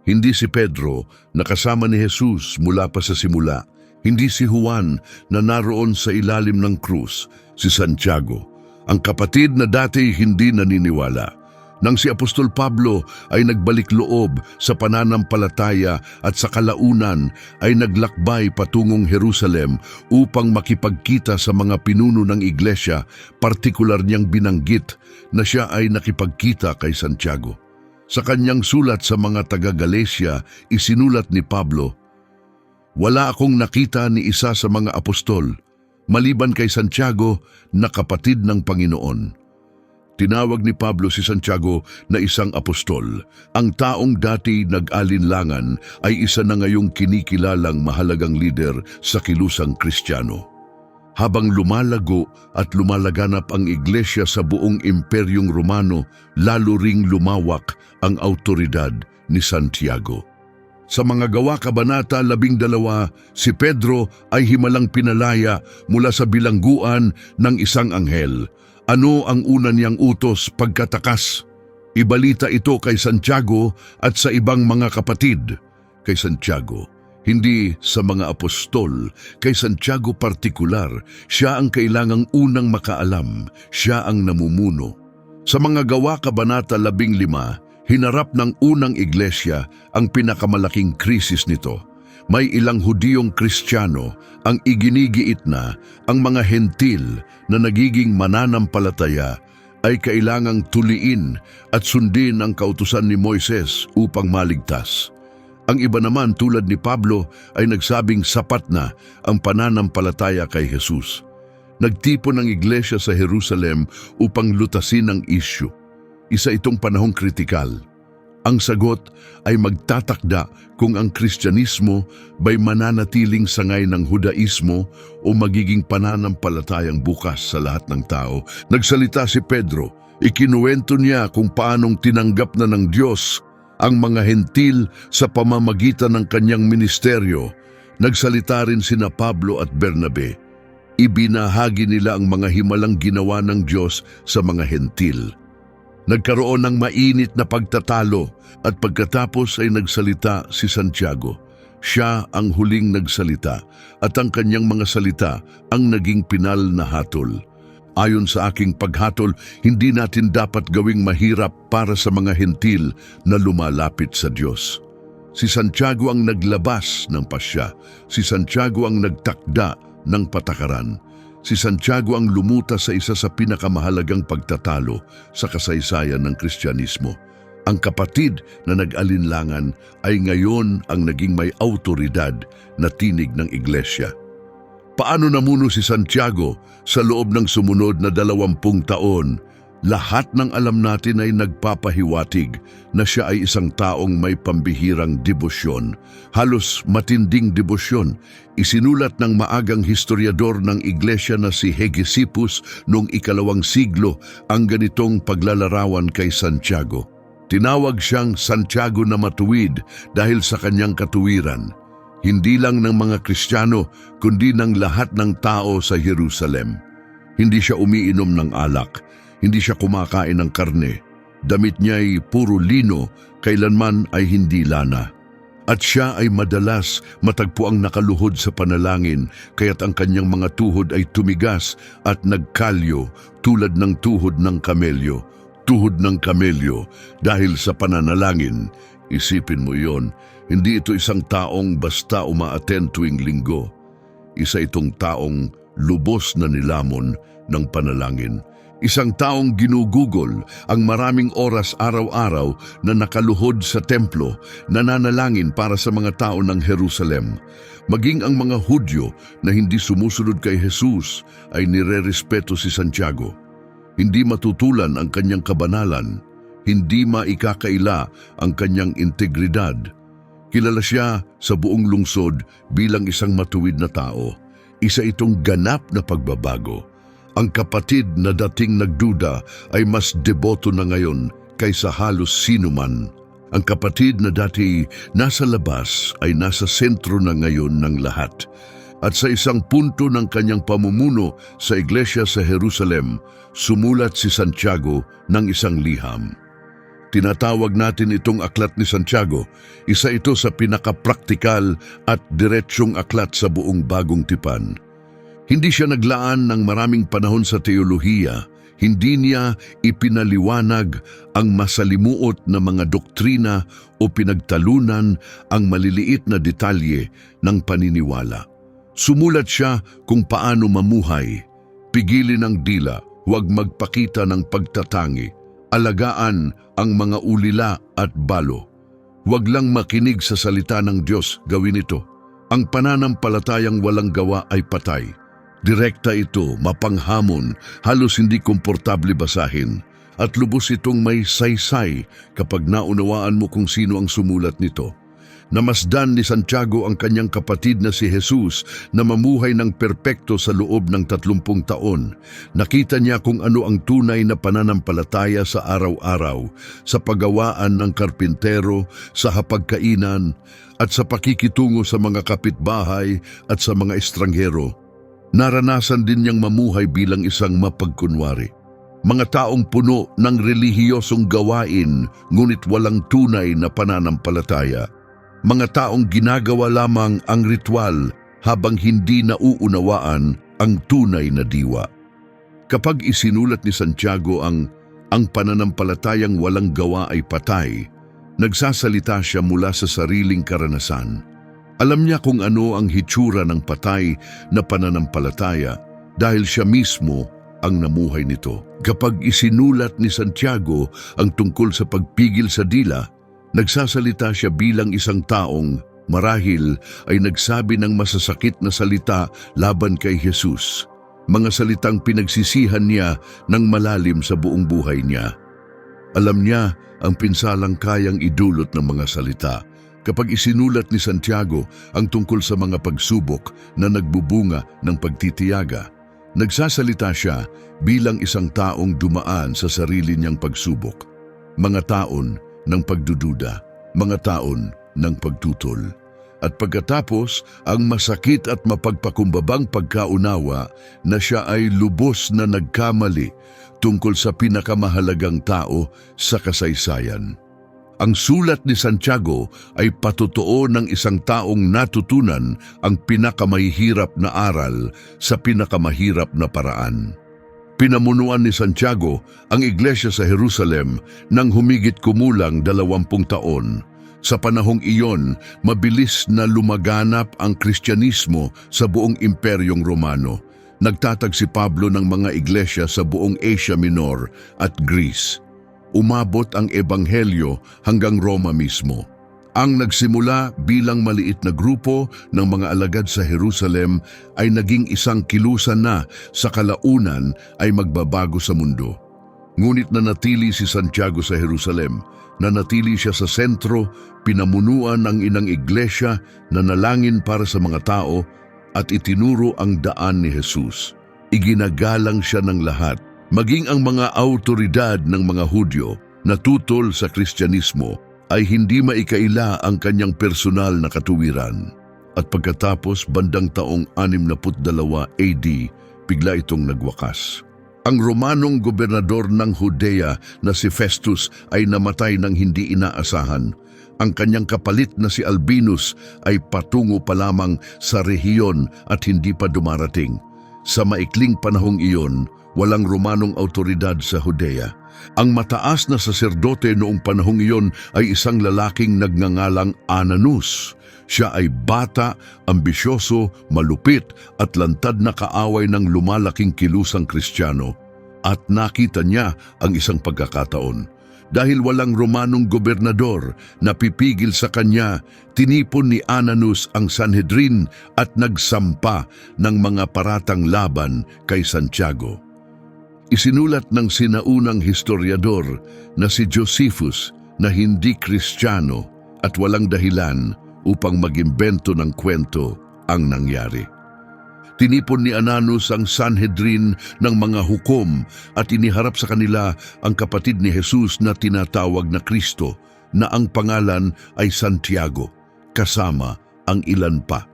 Hindi si Pedro na kasama ni Jesus mula pa sa simula. Hindi si Juan na naroon sa ilalim ng krus. Si Santiago, ang kapatid na dati hindi naniniwala. Nang si Apostol Pablo ay nagbalik loob sa pananampalataya at sa kalaunan ay naglakbay patungong Jerusalem upang makipagkita sa mga pinuno ng iglesia, partikular niyang binanggit na siya ay nakipagkita kay Santiago. Sa kanyang sulat sa mga taga-Galacia, isinulat ni Pablo, "Wala akong nakita ni isa sa mga apostol, maliban kay Santiago na kapatid ng Panginoon. Tinawag ni Pablo si Santiago na isang apostol. Ang taong dati nag-alinlangan ay isa na ngayong kinikilalang mahalagang lider sa kilusang Kristiyano. Habang lumalago at lumalaganap ang iglesia sa buong Imperyong Romano, lalo ring lumawak ang autoridad ni Santiago. Sa mga gawa kabanata 12, si Pedro ay himalang pinalaya mula sa bilangguan ng isang anghel. Ano ang una niyang utos pagkatakas? Ibalita ito kay Santiago at sa ibang mga kapatid. Kay Santiago, hindi sa mga apostol. Kay Santiago partikular, siya ang kailangang unang makaalam. Siya ang namumuno. Sa mga gawa kabanata 15, hinarap ng unang iglesia ang pinakamalaking krisis nito. May ilang Hudiyong Kristiyano ang iginigiit na ang mga hentil na nagiging mananampalataya ay kailangang tuliin at sundin ang kautusan ni Moises upang maligtas. Ang iba naman tulad ni Pablo ay nagsabing sapat na ang pananampalataya kay Jesus. Nagtipon ang iglesia sa Jerusalem upang lutasin ang isyu. Isa itong panahong kritikal. Ang sagot ay magtatakda kung ang Kristyanismo ba'y mananatiling sangay ng Hudaismo o magiging pananampalatayang bukas sa lahat ng tao. Nagsalita si Pedro, ikinuwento niya kung paanong tinanggap na ng Diyos ang mga hentil sa pamamagitan ng kanyang ministeryo. Nagsalita rin sina Pablo at Bernabe. Ibinahagi nila ang mga himalang ginawa ng Diyos sa mga hentil. Nagkaroon ng mainit na pagtatalo at pagkatapos ay nagsalita si Santiago. Siya ang huling nagsalita at ang kanyang mga salita ang naging pinal na hatol. Ayon sa aking paghatol, hindi natin dapat gawing mahirap para sa mga hentil na lumalapit sa Diyos. Si Santiago ang naglabas ng pasya. Si Santiago ang nagtakda ng patakaran. Si Santiago ang lumuta sa isa sa pinakamahalagang pagtatalo sa kasaysayan ng Kristyanismo. Ang kapatid na nag-alinlangan ay ngayon ang naging may autoridad na tinig ng iglesia. Paano namuno si Santiago sa loob ng sumunod na 20 taon? Lahat ng alam natin ay nagpapahiwatig na siya ay isang taong may pambihirang debosyon. Halos matinding debosyon. Isinulat ng maagang historiador ng iglesia na si Hegesippus noong 2 siglo ang ganitong paglalarawan kay Santiago. Tinawag siyang Santiago na matuwid dahil sa kanyang katuwiran. Hindi lang ng mga Kristiyano, kundi ng lahat ng tao sa Jerusalem. Hindi siya umiinom ng alak. Hindi siya kumakain ng karne. Damit niya ay puro lino, kailanman ay hindi lana. At siya ay madalas matagpuang nakaluhod sa panalangin, kaya't ang kanyang mga tuhod ay tumigas at nagkalyo tulad ng tuhod ng kamelyo. Tuhod ng kamelyo dahil sa pananalangin. Isipin mo yon, hindi ito isang taong basta umaattend tuwing linggo. Isa itong taong lubos na nilamon ng panalangin. Isang taong ginugugol ang maraming oras araw-araw na nakaluhod sa templo, nananalangin para sa mga tao ng Jerusalem. Maging ang mga Hudyo na hindi sumusunod kay Jesus ay nirerespeto si Santiago. Hindi matutulan ang kanyang kabanalan, hindi maikakaila ang kanyang integridad. Kilala siya sa buong lungsod bilang isang matuwid na tao. Isa itong ganap na pagbabago. Ang kapatid na dating nagduda ay mas deboto na ngayon kaysa halos sino man. Ang kapatid na dati nasa labas ay nasa sentro na ngayon ng lahat. At sa isang punto ng kanyang pamumuno sa iglesia sa Jerusalem, sumulat si Santiago ng isang liham. Tinatawag natin itong aklat ni Santiago. Isa ito sa pinakapraktikal at diretsyong aklat sa buong Bagong Tipan. Hindi siya naglaan ng maraming panahon sa teolohiya. Hindi niya ipinaliwanag ang masalimuot na mga doktrina o pinagtalunan ang maliliit na detalye ng paniniwala. Sumulat siya kung paano mamuhay. Pigilin ang dila, huwag magpakita ng pagtatangi. Alagaan ang mga ulila at balo. Huwag lang makinig sa salita ng Diyos, gawin ito. Ang pananampalatayang walang gawa ay patay. Direkta ito, mapanghamon, halos hindi komportable basahin. at lubos itong may saysay kapag naunawaan mo kung sino ang sumulat nito. Namasdan ni Santiago ang kanyang kapatid na si Jesus na mamuhay ng perpekto sa loob ng 30 taon. Nakita niya kung ano ang tunay na pananampalataya sa araw-araw, sa paggawaan ng karpintero, sa hapagkainan, at sa pakikitungo sa mga kapitbahay at sa mga estranghero. Naranasan din niyang mamuhay bilang isang mapagkunwari. Mga taong puno ng relihiyosong gawain ngunit walang tunay na pananampalataya. Mga taong ginagawa lamang ang ritual habang hindi nauunawaan ang tunay na diwa. Kapag isinulat ni Santiago ang pananampalatayang walang gawa ay patay, nagsasalita siya mula sa sariling karanasan. Alam niya kung ano ang hitsura ng patay na pananampalataya dahil siya mismo ang namuhay nito. Kapag isinulat ni Santiago ang tungkol sa pagpigil sa dila, nagsasalita siya bilang isang taong marahil ay nagsabi ng masasakit na salita laban kay Jesus. Mga salitang pinagsisihan niya ng malalim sa buong buhay niya. Alam niya ang pinsalang kayang idulot ng mga salita. Kapag isinulat ni Santiago ang tungkol sa mga pagsubok na nagbubunga ng pagtitiyaga, nagsasalita siya bilang isang taong dumaan sa sarili niyang pagsubok. Mga taon ng pagdududa, mga taon ng pagtutol. At pagkatapos, ang masakit at mapagpakumbabang pagkaunawa na siya ay lubos na nagkamali tungkol sa pinakamahalagang tao sa kasaysayan. Ang sulat ni Santiago ay patotoo ng isang taong natutunan ang pinakamahihirap na aral sa pinakamahirap na paraan. Pinamunuan ni Santiago ang iglesia sa Jerusalem nang humigit kumulang 20 taon. Sa panahong iyon, mabilis na lumaganap ang Kristyanismo sa buong Imperyong Romano. Nagtatag si Pablo ng mga iglesia sa buong Asia Minor at Greece. Umabot ang Ebanghelyo hanggang Roma mismo. Ang nagsimula bilang maliit na grupo ng mga alagad sa Jerusalem ay naging isang kilusan na sa kalaunan ay magbabago sa mundo. Ngunit nanatili si Santiago sa Jerusalem, nanatili siya sa sentro, pinamunuan ng inang iglesia, nanalangin para sa mga tao at itinuro ang daan ni Jesus. Iginagalang siya ng lahat, maging ang mga autoridad ng mga Hudyo na tutol sa Kristyanismo ay hindi maikaila ang kanyang personal na katuwiran. At pagkatapos bandang taong 62 AD, bigla itong nagwakas. Ang Romanong gobernador ng Judea na si Festus ay namatay ng hindi inaasahan. Ang kanyang kapalit na si Albinus ay patungo pa lamang sa rehiyon at hindi pa dumarating. Sa maikling panahong iyon, walang Romanong autoridad sa Judea. Ang mataas na saserdote noong panahong iyon ay isang lalaking nagngangalang Ananus. Siya ay bata, ambisyoso, malupit at lantad na kaaway ng lumalaking kilusang Kristiyano. At nakita niya ang isang pagkakataon. Dahil walang Romanong gobernador na pipigil sa kanya, tinipon ni Ananus ang Sanhedrin at nagsampa ng mga paratang laban kay Santiago. Isinulat ng sinaunang historiador na si Josephus na hindi Kristiyano at walang dahilan upang mag-imbento ng kwento ang nangyari. Tinipon ni Ananus ang Sanhedrin ng mga hukom at iniharap sa kanila ang kapatid ni Jesus na tinatawag na Kristo na ang pangalan ay Santiago, kasama ang ilan pa.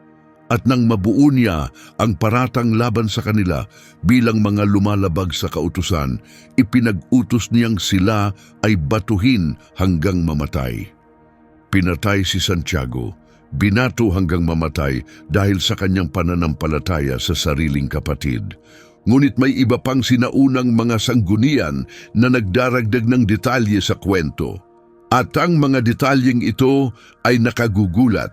At nang mabuo niya ang paratang laban sa kanila bilang mga lumalabag sa kautusan, ipinag-utos niyang sila ay batuhin hanggang mamatay. Pinatay si Santiago, binato hanggang mamatay dahil sa kanyang pananampalataya sa sariling kapatid. Ngunit may iba pang sinaunang mga sanggunian na nagdaragdag ng detalye sa kwento. At ang mga detalyeng ito ay nakagugulat.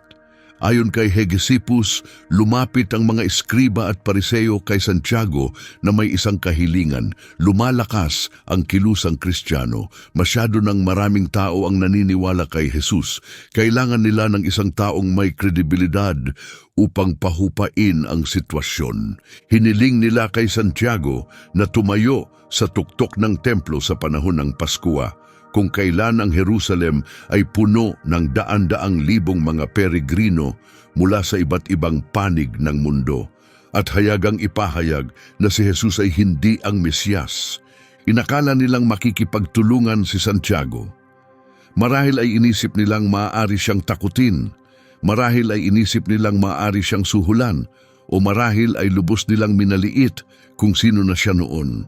Ayon kay Hegesippus, lumapit ang mga eskriba at pariseo kay Santiago na may isang kahilingan. Lumalakas ang kilusang Kristiyano. Masyado ng maraming tao ang naniniwala kay Jesus. Kailangan nila ng isang taong may kredibilidad upang pahupain ang sitwasyon. Hiniling nila kay Santiago na tumayo sa tuktok ng templo sa panahon ng Paskwa, kung kailan ang Jerusalem ay puno ng daan-daang libong mga peregrino mula sa iba't ibang panig ng mundo, at hayagang ipahayag na si Jesus ay hindi ang Mesyas. Inakala nilang makikipagtulungan si Santiago. Marahil ay inisip nilang maaari siyang takutin, marahil ay inisip nilang maaari siyang suhulan, o marahil ay lubos nilang minaliit kung sino na siya noon.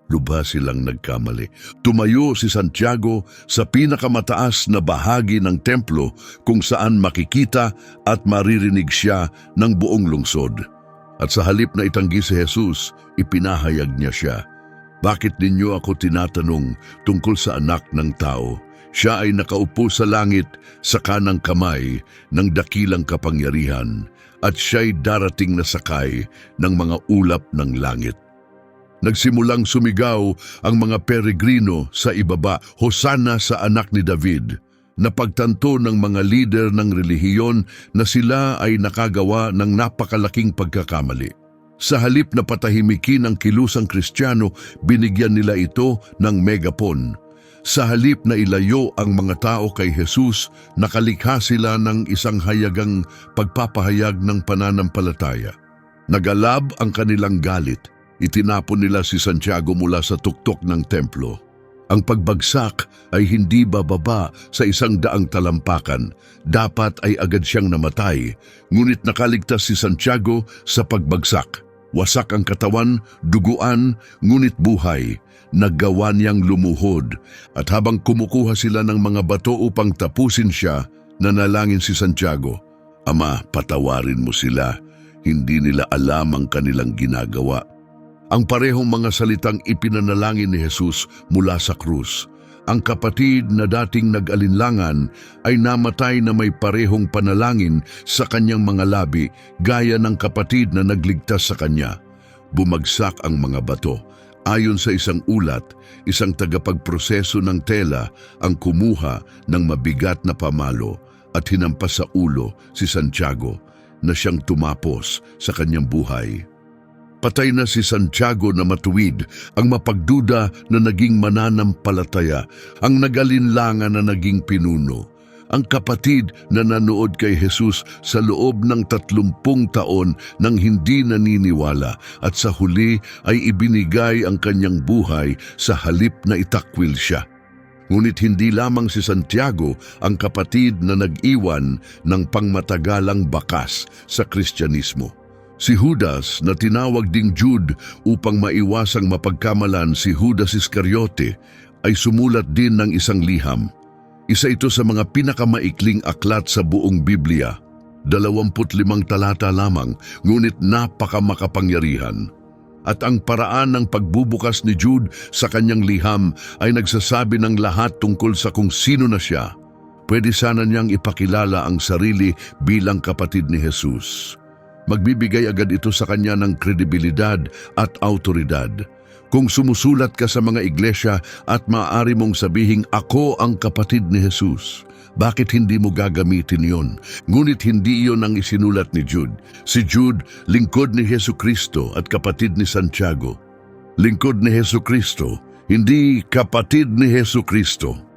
Lubha silang nagkamali. Tumayo si Santiago sa pinakamataas na bahagi ng templo kung saan makikita at maririnig siya ng buong lungsod. At sa halip na itanggi si Jesus, ipinahayag niya siya. Bakit ninyo ako tinatanong tungkol sa anak ng tao? Siya ay nakaupo sa langit sa kanang kamay ng dakilang kapangyarihan, at siya'y darating na sakay ng mga ulap ng langit. Nagsimulang sumigaw ang mga peregrino sa ibaba, "Hosana sa anak ni David." Napagtanto ng mga lider ng relihiyon na sila ay nakagawa ng napakalaking pagkakamali. Sa halip na patahimikin ang kilusang Kristiyano, binigyan nila ito ng megapon. Sa halip na ilayo ang mga tao kay Jesus, nakalikha sila ng isang hayagang pagpapahayag ng pananampalataya. Nagalab ang kanilang galit. Itinapon nila si Santiago mula sa tuktok ng templo. Ang pagbagsak ay hindi bababa sa 100 talampakan. Dapat ay agad siyang namatay. Ngunit nakaligtas si Santiago sa pagbagsak. Wasak ang katawan, duguan, ngunit buhay. Naggawa niyang lumuhod. At habang kumukuha sila ng mga bato upang tapusin siya, nanalangin si Santiago, "Ama, patawarin mo sila. Hindi nila alam ang kanilang ginagawa." Ang parehong mga salitang ipinanalangin ni Jesus mula sa krus. Ang kapatid na dating nag-alinlangan ay namatay na may parehong panalangin sa kanyang mga labi, gaya ng kapatid na nagligtas sa kanya. Bumagsak ang mga bato. Ayon sa isang ulat, isang tagapagproseso ng tela ang kumuha ng mabigat na pamalo at hinampas sa ulo si Santiago na siyang tumapos sa kanyang buhay. Patay na si Santiago na matuwid, ang mapagduda na naging mananampalataya, ang nag-alinlangan na naging pinuno, ang kapatid na nanood kay Jesus sa loob ng 30 taon nang hindi naniniwala, at sa huli ay ibinigay ang kanyang buhay sa halip na itakwil siya. Ngunit hindi lamang si Santiago ang kapatid na nag-iwan ng pangmatagalang bakas sa Kristyanismo. Si Judas, na tinawag ding Jude upang maiwasang mapagkamalan si Judas Iscariote, ay sumulat din ng isang liham. Isa ito sa mga pinakamaikling aklat sa buong Biblia. 25 talata lamang, ngunit napakamakapangyarihan. At ang paraan ng pagbubukas ni Jude sa kanyang liham ay nagsasabi ng lahat tungkol sa kung sino na siya. Pwede sana niyang ipakilala ang sarili bilang kapatid ni Jesus. Magbibigay agad ito sa kanya ng kredibilidad at autoridad. Kung sumusulat ka sa mga iglesia at maaari mong sabihing, "Ako ang kapatid ni Jesus," bakit hindi mo gagamitin yon? Ngunit hindi iyon ang isinulat ni Jude. Si Jude, lingkod ni Jesucristo at kapatid ni Santiago. Lingkod ni Jesucristo, hindi kapatid ni Jesucristo.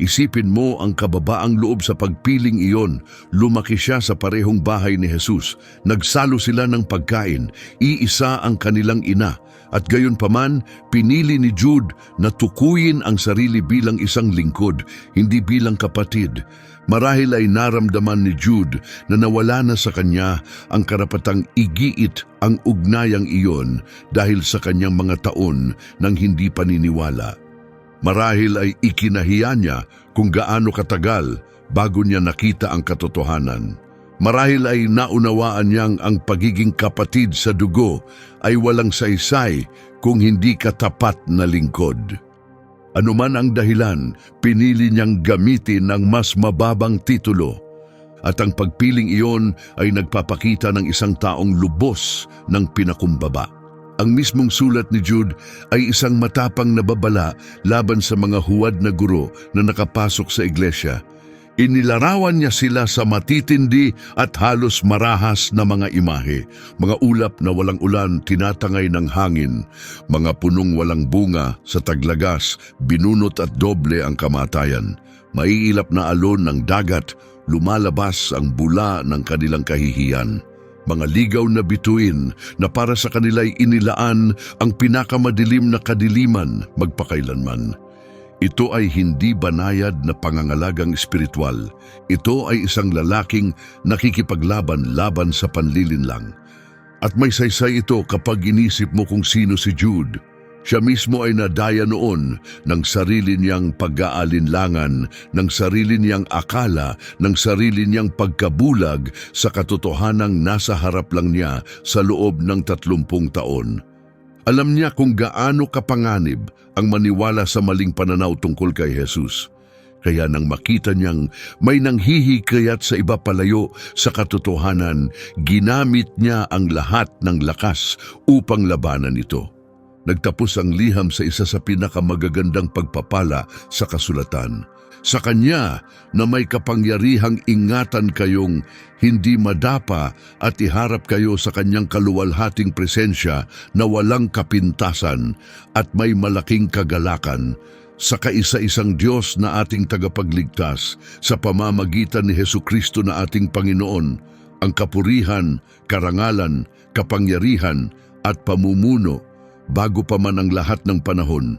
Isipin mo ang kababaang loob sa pagpiling iyon. Lumaki siya sa parehong bahay ni Jesus. Nagsalo sila ng pagkain. Iisa ang kanilang ina. At gayon paman, pinili ni Jude na tukuyin ang sarili bilang isang lingkod, hindi bilang kapatid. Marahil ay naramdaman ni Jude na nawala na sa kanya ang karapatang igiit ang ugnayang iyon dahil sa kanyang mga taon ng hindi paniniwala. Marahil ay ikinahiya niya kung gaano katagal bago niya nakita ang katotohanan. Marahil ay naunawaan niyang ang pagiging kapatid sa dugo ay walang saysay kung hindi katapat na lingkod. Anuman ang dahilan, pinili niyang gamitin ng mas mababang titulo. At ang pagpiling iyon ay nagpapakita ng isang taong lubos ng pinakumbaba. Ang mismong sulat ni Jude ay isang matapang na babala laban sa mga huwad na guro na nakapasok sa iglesia. Inilarawan niya sila sa matitindi at halos marahas na mga imahe, mga ulap na walang ulan tinatangay ng hangin, mga punong walang bunga sa taglagas, binunot at doble ang kamatayan. Maiilap na alon ng dagat, lumalabas ang bula ng kanilang kahihiyan. Mga ligaw na bituin na para sa kanila'y inilaan ang pinakamadilim na kadiliman magpakailanman. Ito ay hindi banayad na pangangalagang espiritual. Ito ay isang lalaking nakikipaglaban-laban sa panlilinlang. At may saysay ito kapag inisip mo kung sino si Jude. Siya mismo ay nadaya noon ng sarili niyang pag-aalinlangan, ng sarili niyang akala, ng sarili niyang pagkabulag sa katotohanang nasa harap lang niya sa loob ng 30 taon. Alam niya kung gaano kapanganib ang maniwala sa maling pananaw tungkol kay Jesus. Kaya nang makita niyang may nanghihikayat sa iba palayo sa katotohanan, ginamit niya ang lahat ng lakas upang labanan ito. Nagtapos ang liham sa isa sa pinakamagagandang pagpapala sa kasulatan. Sa kanya na may kapangyarihang ingatan kayong hindi madapa at iharap kayo sa kanyang kaluwalhating presensya na walang kapintasan at may malaking kagalakan sa kaisa-isang Diyos na ating tagapagligtas sa pamamagitan ni Hesukristo na ating Panginoon, ang kapurihan, karangalan, kapangyarihan at pamumuno bago pa man ang lahat ng panahon,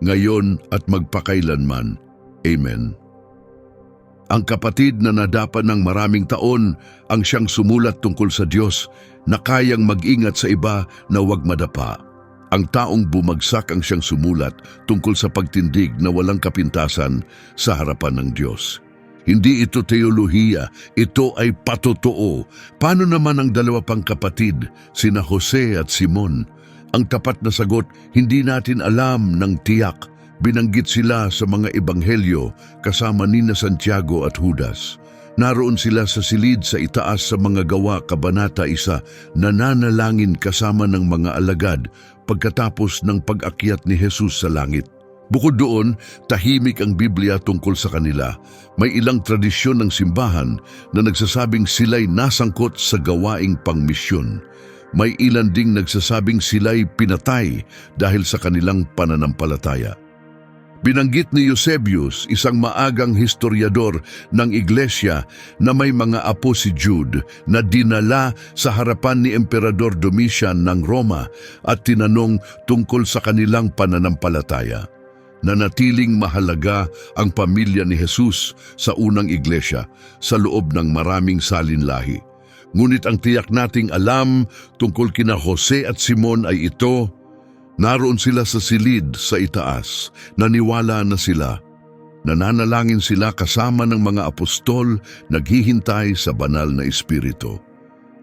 ngayon at magpakailanman. Amen. Ang kapatid na nadapa ng maraming taon ang siyang sumulat tungkol sa Diyos na kayang mag-ingat sa iba na huwag madapa. Ang taong bumagsak ang siyang sumulat tungkol sa pagtindig na walang kapintasan sa harapan ng Diyos. Hindi ito teolohiya, ito ay patotoo. Paano naman ang dalawa pang kapatid, sina Jose at Simon? Ang tapat na sagot, hindi natin alam ng tiyak. Binanggit sila sa mga ebanghelyo kasama nina Santiago at Judas. Naroon sila sa silid sa itaas sa mga gawa kabanata 1, nananalangin kasama ng mga alagad pagkatapos ng pag-akyat ni Jesus sa langit. Bukod doon, tahimik ang Biblia tungkol sa kanila. May ilang tradisyon ng simbahan na nagsasabing sila'y nasangkot sa gawaing pangmisyon. May ilan ding nagsasabing sila'y pinatay dahil sa kanilang pananampalataya. Binanggit ni Eusebius, isang maagang historiador ng iglesia, na may mga apo si Jude na dinala sa harapan ni Emperador Domitian ng Roma at tinanong tungkol sa kanilang pananampalataya. Nanatiling mahalaga ang pamilya ni Jesus sa unang iglesia sa loob ng maraming salinlahi. Ngunit ang tiyak nating alam tungkol kina Jose at Simon ay ito: naroon sila sa silid sa itaas, naniwala na sila. Nananalangin sila kasama ng mga apostol, naghihintay sa banal na espiritu.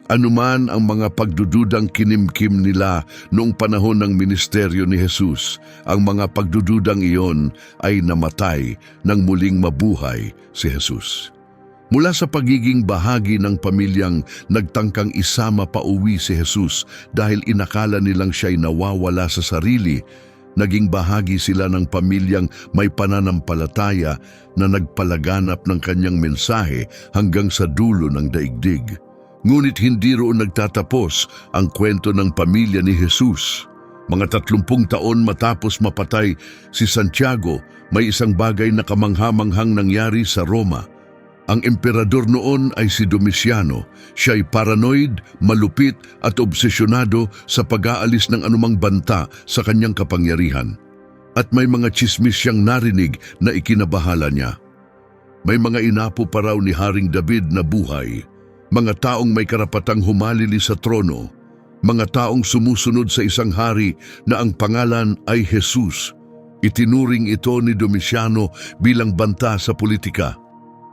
Anuman ang mga pagdududang kinimkim nila noong panahon ng ministeryo ni Jesus, ang mga pagdududang iyon ay namatay nang muling mabuhay si Jesus. Mula sa pagiging bahagi ng pamilyang nagtangkang isama pa uwi si Jesus dahil inakala nilang siya'y nawawala sa sarili, naging bahagi sila ng pamilyang may pananampalataya na nagpalaganap ng kanyang mensahe hanggang sa dulo ng daigdig. Ngunit hindi roon nagtatapos ang kwento ng pamilya ni Jesus. Mga 30 taon matapos mapatay si Santiago, may isang bagay na kamangha-manghang nangyari sa Roma. Ang emperador noon ay si Domitiano. Siya'y paranoid, malupit at obsesyonado sa pag-aalis ng anumang banta sa kanyang kapangyarihan. At may mga tsismis siyang narinig na ikinabahala niya. May mga inapo pa raw ni Haring David na buhay, mga taong may karapatang humalili sa trono, mga taong sumusunod sa isang hari na ang pangalan ay Jesus. Itinuring ito ni Domitiano bilang banta sa politika.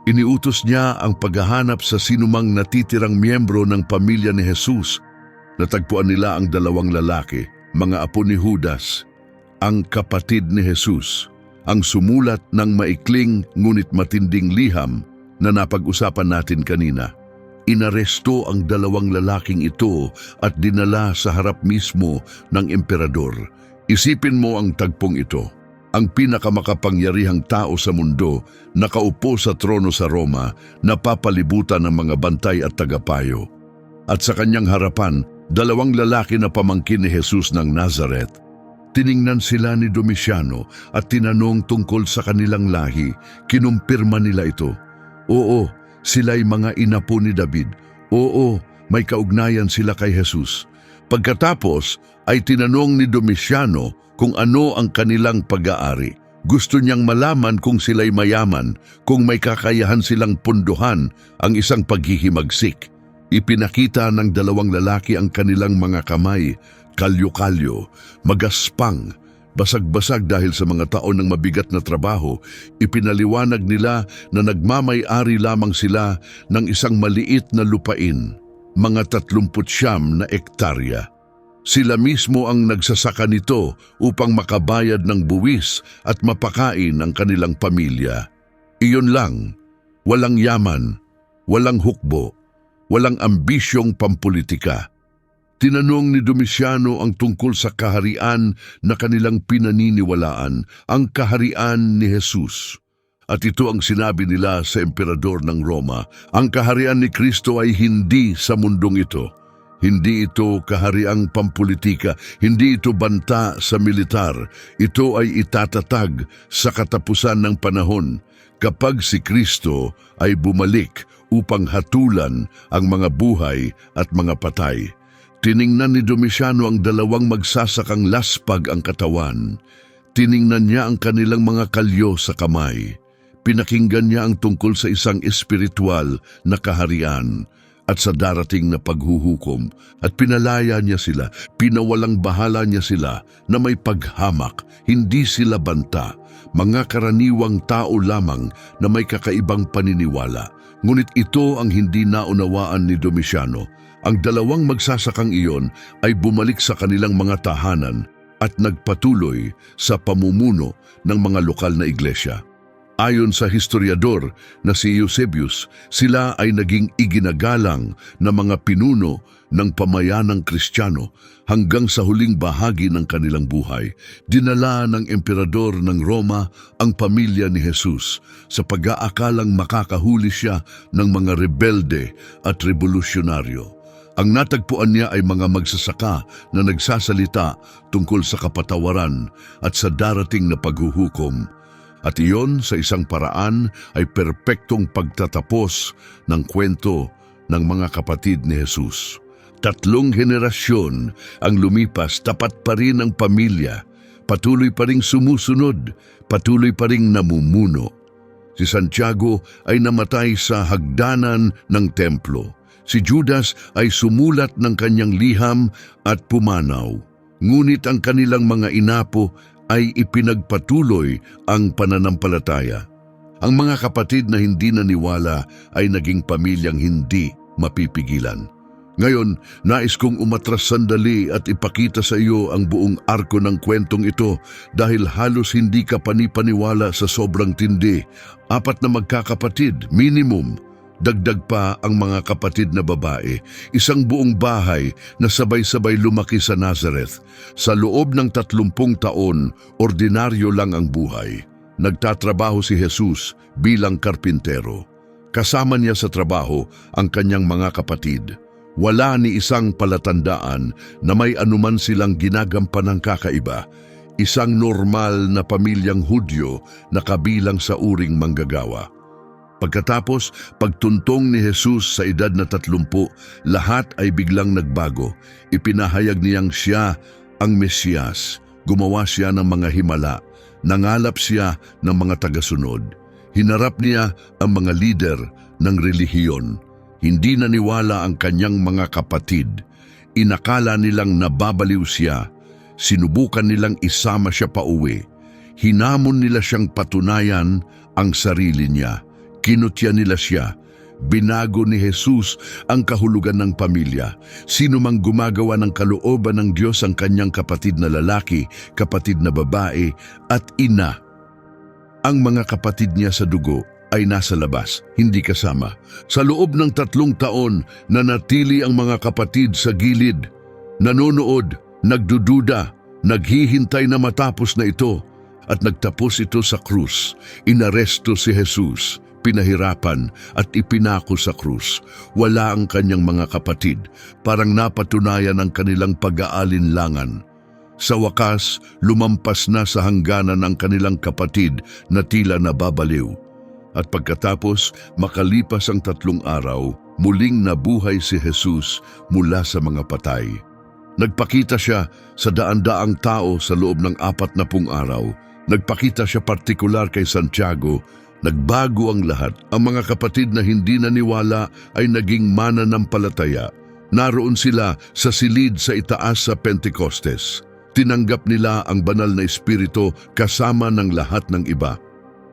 Iniutos niya ang paghahanap sa sinumang natitirang miyembro ng pamilya ni Jesus. Natagpuan nila ang 2 lalaki, mga apo ni Judas, ang kapatid ni Jesus, ang sumulat ng maikling ngunit matinding liham na napag-usapan natin kanina. Inaresto ang dalawang lalaking ito at dinala sa harap mismo ng emperador. Isipin mo ang tagpong ito. Ang pinakamakapangyarihang tao sa mundo, nakaupo sa trono sa Roma, napapalibutan ng mga bantay at tagapayo. At sa kanyang harapan, dalawang lalaki na pamangkin ni Jesus ng Nazareth. Tiningnan sila ni Domiciano at tinanong tungkol sa kanilang lahi. Kinumpirma nila ito. Oo, sila'y mga inapo ni David. Oo, may kaugnayan sila kay Jesus. Pagkatapos ay tinanong ni Domiciano kung ano ang kanilang pag-aari. Gusto niyang malaman kung sila'y mayaman, kung may kakayahan silang punduhan ang isang paghihimagsik. Ipinakita ng dalawang lalaki ang kanilang mga kamay, kalyo-kalyo, magaspang, basag-basag dahil sa mga taon ng mabigat na trabaho. Ipinaliwanag nila na nagmamay-ari lamang sila ng isang maliit na lupain, mga 39 na ektarya. Sila mismo ang nagsasaka nito upang makabayad ng buwis at mapakain ang kanilang pamilya. Iyon lang, walang yaman, walang hukbo, walang ambisyong pampolitika. Tinanong ni Domiciano ang tungkol sa kaharian na kanilang pinaniniwalaan, ang kaharian ni Jesus. At ito ang sinabi nila sa emperador ng Roma, ang kaharian ni Kristo ay hindi sa mundong ito. Hindi ito kahariang pampolitika, hindi ito banta sa militar. Ito ay itatatag sa katapusan ng panahon kapag si Kristo ay bumalik upang hatulan ang mga buhay at mga patay. Tiningnan ni Domiciano ang dalawang magsasakang laspag ang katawan. Tiningnan niya ang kanilang mga kalyo sa kamay. Pinakinggan niya ang tungkol sa isang espiritual na kaharian at sa darating na paghuhukom, at pinalaya niya sila, pinawalang bahala niya sila na may paghamak, hindi sila banta, mga karaniwang tao lamang na may kakaibang paniniwala. Ngunit ito ang hindi naunawaan ni Domiciano. Ang dalawang magsasakang iyon ay bumalik sa kanilang mga tahanan at nagpatuloy sa pamumuno ng mga lokal na iglesia. Ayon sa historiador na si Eusebius, sila ay naging iginagalang na mga pinuno ng pamayanang Kristiyano hanggang sa huling bahagi ng kanilang buhay. Dinala ng emperador ng Roma ang pamilya ni Jesus sa pag-aakalang makakahuli siya ng mga rebelde at revolusyonaryo. Ang natagpuan niya ay mga magsasaka na nagsasalita tungkol sa kapatawaran at sa darating na paghuhukom. At iyon sa isang paraan ay perpektong pagtatapos ng kwento ng mga kapatid ni Jesus. 3 henerasyon ang lumipas, tapat pa rin ang pamilya, patuloy pa ring sumusunod, patuloy pa ring namumuno. Si Santiago ay namatay sa hagdanan ng templo. Si Judas ay sumulat ng kanyang liham at pumanaw. Ngunit ang kanilang mga inapo ay ipinagpatuloy ang pananampalataya. Ang mga kapatid na hindi naniwala ay naging pamilyang hindi mapipigilan. Ngayon, nais kong umatras sandali at ipakita sa iyo ang buong arko ng kwentong ito dahil halos hindi ka panipaniwala sa sobrang tindi. 4 na magkakapatid, minimum. Dagdag pa ang mga kapatid na babae, isang buong bahay na sabay-sabay lumaki sa Nazareth. Sa loob ng 30 taon, ordinaryo lang ang buhay. Nagtatrabaho si Jesus bilang karpintero. Kasama niya sa trabaho ang kanyang mga kapatid. Wala ni isang palatandaan na may anuman silang ginagampanang kakaiba. Isang normal na pamilyang Hudyo na kabilang sa uring manggagawa. Pagkatapos, pagtuntong ni Jesus sa edad na 30, lahat ay biglang nagbago. Ipinahayag niyang siya ang Mesiyas. Gumawa siya ng mga himala. Nangalap siya ng mga tagasunod. Hinarap niya ang mga lider ng relihiyon. Hindi naniwala ang kanyang mga kapatid. Inakala nilang nababaliw siya. Sinubukan nilang isama siya pauwi. Hinamon nila siyang patunayan ang sarili niya. Kinutya nila siya. Binago ni Jesus ang kahulugan ng pamilya. Sino mang gumagawa ng kalooban ng Diyos ang kanyang kapatid na lalaki, kapatid na babae, at ina. Ang mga kapatid niya sa dugo ay nasa labas, hindi kasama. Sa loob ng 3 taon, nanatili ang mga kapatid sa gilid, nanonood, nagdududa, naghihintay na matapos na ito, at nagtapos ito sa krus. Inaresto si Jesus, pinahirapan at ipinako sa krus. Wala ang kanyang mga kapatid, parang napatunayan ang kanilang pag-aalinlangan. Sa wakas, lumampas na sa hangganan ang kanilang kapatid na tila nababaliw. At pagkatapos, makalipas ang 3 araw, muling nabuhay si Jesus mula sa mga patay. Nagpakita siya sa daan-daang tao sa loob ng 40 araw. Nagpakita siya partikular kay Santiago. Nagbago ang lahat. Ang mga kapatid na hindi naniwala ay naging mananampalataya. Naroon sila sa silid sa itaas sa Pentecostes. Tinanggap nila ang banal na espiritu kasama ng lahat ng iba.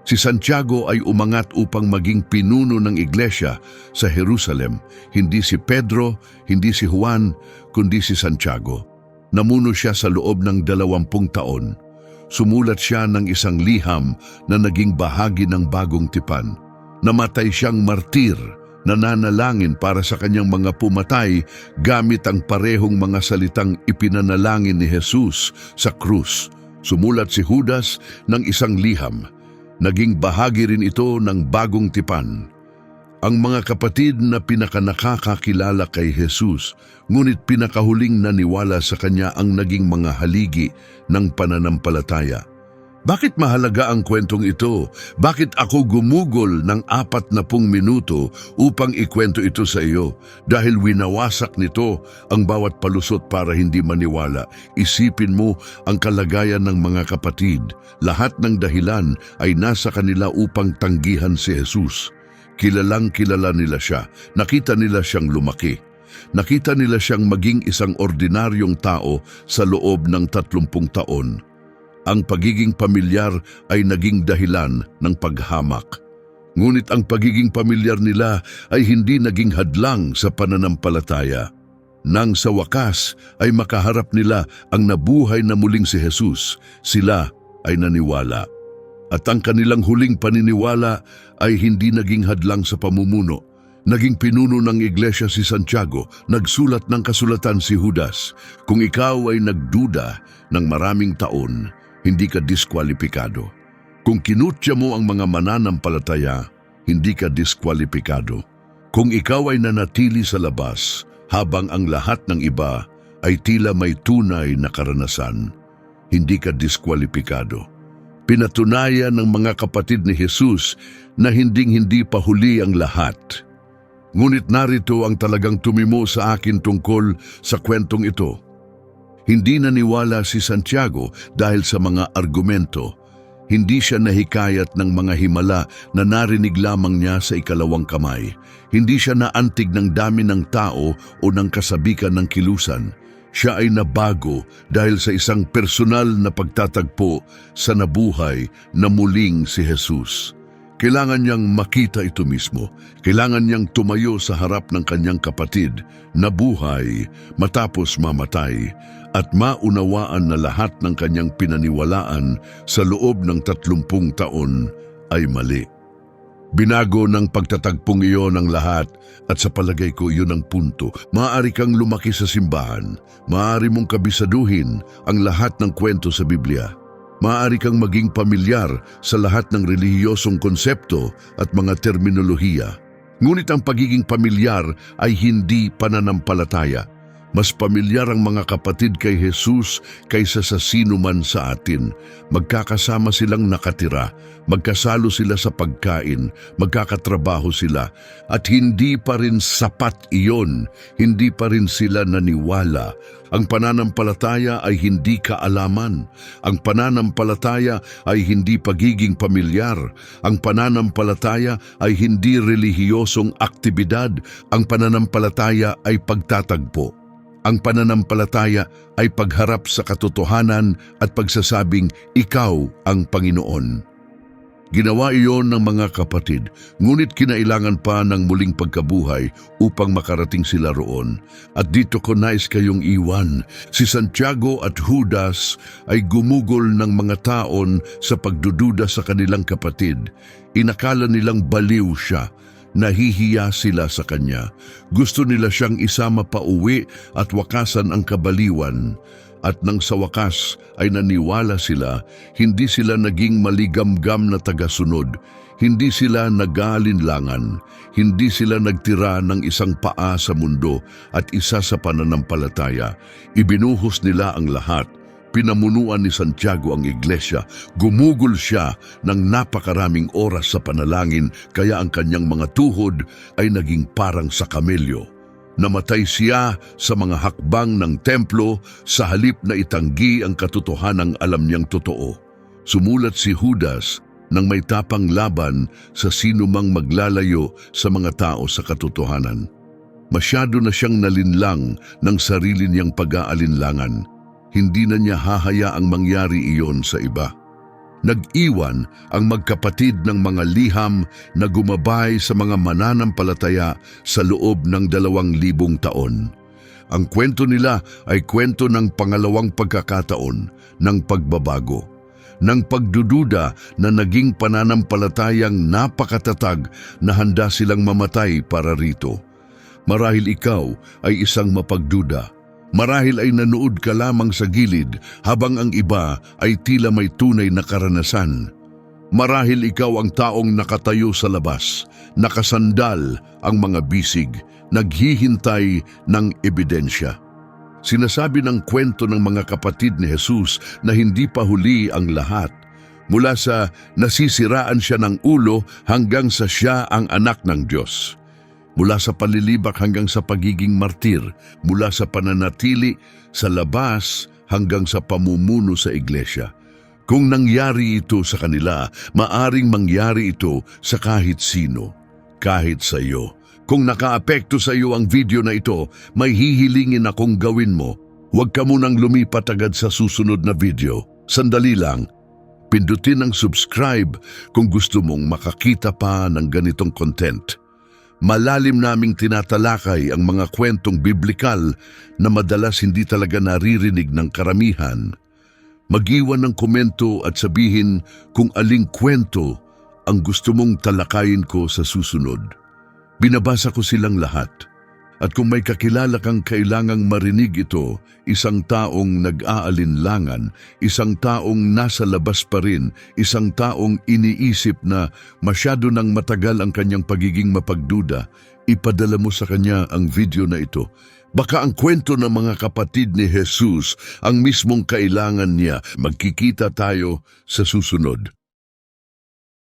Si Santiago ay umangat upang maging pinuno ng iglesia sa Jerusalem. Hindi si Pedro, hindi si Juan, kundi si Santiago. Namuno siya sa loob ng 20 taon. Sumulat siya ng isang liham na naging bahagi ng bagong tipan. Namatay siyang martir, nananalangin para sa kanyang mga pumatay gamit ang parehong mga salitang ipinanalangin ni Jesus sa krus. Sumulat si Judas ng isang liham. Naging bahagi rin ito ng bagong tipan. Ang mga kapatid na pinakanakakakilala kay Jesus, ngunit pinakahuling naniwala sa kanya ang naging mga haligi ng pananampalataya. Bakit mahalaga ang kwentong ito? Bakit ako gumugol ng 40 minuto upang ikwento ito sa iyo? Dahil winawasak nito ang bawat palusot para hindi maniwala. Isipin mo ang kalagayan ng mga kapatid. Lahat ng dahilan ay nasa kanila upang tanggihan si Jesus. Kilalang kilala nila siya. Nakita nila siyang lumaki. Nakita nila siyang maging isang ordinaryong tao sa loob ng 30 taon. Ang pagiging pamilyar ay naging dahilan ng paghamak. Ngunit ang pagiging pamilyar nila ay hindi naging hadlang sa pananampalataya. Nang sa wakas ay makaharap nila ang nabuhay na muling si Jesus, sila ay naniwala. At ang kanilang huling paniniwala ay hindi naging hadlang sa pamumuno. Naging pinuno ng iglesia si Santiago, nagsulat ng kasulatan si Judas. Kung ikaw ay nagduda ng maraming taon, hindi ka diskwalipikado. Kung kinutya mo ang mga mananampalataya, hindi ka diskwalipikado. Kung ikaw ay nanatili sa labas, habang ang lahat ng iba ay tila may tunay na karanasan, hindi ka diskwalipikado. Pinatunayan ng mga kapatid ni Jesus na hinding-hindi pa huli ang lahat. Ngunit narito ang talagang tumimo sa akin tungkol sa kwentong ito. Hindi naniwala si Santiago dahil sa mga argumento. Hindi siya nahikayat ng mga himala na narinig lamang niya sa ikalawang kamay. Hindi siya naantig ng dami ng tao o ng kasabikan ng kilusan. Siya ay nabago dahil sa isang personal na pagtatagpo sa nabuhay na muling si Jesus. Kailangan niyang makita ito mismo. Kailangan niyang tumayo sa harap ng kanyang kapatid na buhay matapos mamatay at maunawaan na lahat ng kanyang pinaniwalaan sa loob ng 30 taon ay mali. Binago ng pagtatagpong iyon ang lahat at sa palagay ko iyon ang punto. Maaari kang lumaki sa simbahan. Maaari mong kabisaduhin ang lahat ng kwento sa Biblia. Maaari kang maging pamilyar sa lahat ng relihiyosong konsepto at mga terminolohiya. Ngunit ang pagiging pamilyar ay hindi pananampalataya. Mas pamilyar ang mga kapatid kay Jesus kaysa sa sino man sa atin. Magkakasama silang nakatira, magkasalo sila sa pagkain, magkakatrabaho sila, at hindi pa rin sapat iyon, hindi pa rin sila naniwala. Ang pananampalataya ay hindi kaalaman. Ang pananampalataya ay hindi pagiging pamilyar. Ang pananampalataya ay hindi relihiyosong aktibidad. Ang pananampalataya ay pagtatagpo. Ang pananampalataya ay pagharap sa katotohanan at pagsasabing, ikaw ang Panginoon. Ginawa iyon ng mga kapatid, ngunit kinailangan pa ng muling pagkabuhay upang makarating sila roon. At dito ko nais kayong iwan. Si Santiago at Judas ay gumugol ng mga taon sa pagdududa sa kanilang kapatid. Inakala nilang baliw siya. Nahihiya sila sa kanya. Gusto nila siyang isama pa uwi at wakasan ang kabaliwan. At nang sa wakas ay naniwala sila, hindi sila naging maligamgam na tagasunod, hindi sila nag-aalinlangan, hindi sila nagtira ng isang paa sa mundo at isa sa pananampalataya. Ibinuhos nila ang lahat. Pinamunuan ni Santiago ang iglesia. Gumugol siya ng napakaraming oras sa panalangin, kaya ang kanyang mga tuhod ay naging parang sa kamelyo. Namatay siya sa mga hakbang ng templo sa halip na itanggi ang katotohanang alam niyang totoo. Sumulat si Judas nang may tapang laban sa sino mang maglalayo sa mga tao sa katotohanan. Masyado na siyang nalinlang ng sarili niyang pag-aalinlangan. Hindi na niya hahayaang mangyari iyon sa iba. Nag-iwan ang magkapatid ng mga liham na gumabay sa mga mananampalataya sa loob ng 2,000 taon. Ang kwento nila ay kwento ng pangalawang pagkakataon ng pagbabago, ng pagdududa na naging pananampalatayang napakatatag na handa silang mamatay para rito. Marahil ikaw ay isang mapagduda. Marahil ay nanood ka lamang sa gilid habang ang iba ay tila may tunay na karanasan. Marahil ikaw ang taong nakatayo sa labas, nakasandal ang mga bisig, naghihintay ng ebidensya. Sinasabi ng kwento ng mga kapatid ni Jesus na hindi pa huli ang lahat. Mula sa nasisiraan siya ng ulo hanggang sa siya ang anak ng Diyos. Mula sa palilibak hanggang sa pagiging martir, mula sa pananatili sa labas hanggang sa pamumuno sa iglesia. Kung nangyari ito sa kanila, maaring mangyari ito sa kahit sino, kahit sa iyo. Kung nakaapekto sa iyo ang video na ito, may hihilingin akong gawin mo. Huwag ka munang lumipat agad sa susunod na video. Sandali lang. Pindutin ang subscribe kung gusto mong makakita pa ng ganitong content. Malalim naming tinatalakay ang mga kwentong biblikal na madalas hindi talaga naririnig ng karamihan. Mag-iwan ng komento at sabihin kung aling kwento ang gusto mong talakayin ko sa susunod. Binabasa ko silang lahat. At kung may kakilala kang kailangang marinig ito, isang taong nag-aalinlangan, isang taong nasa labas pa rin, isang taong iniisip na masyado nang matagal ang kanyang pagiging mapagduda, ipadala mo sa kanya ang video na ito. Baka ang kwento ng mga kapatid ni Jesus ang mismong kailangan niya. Magkikita tayo sa susunod.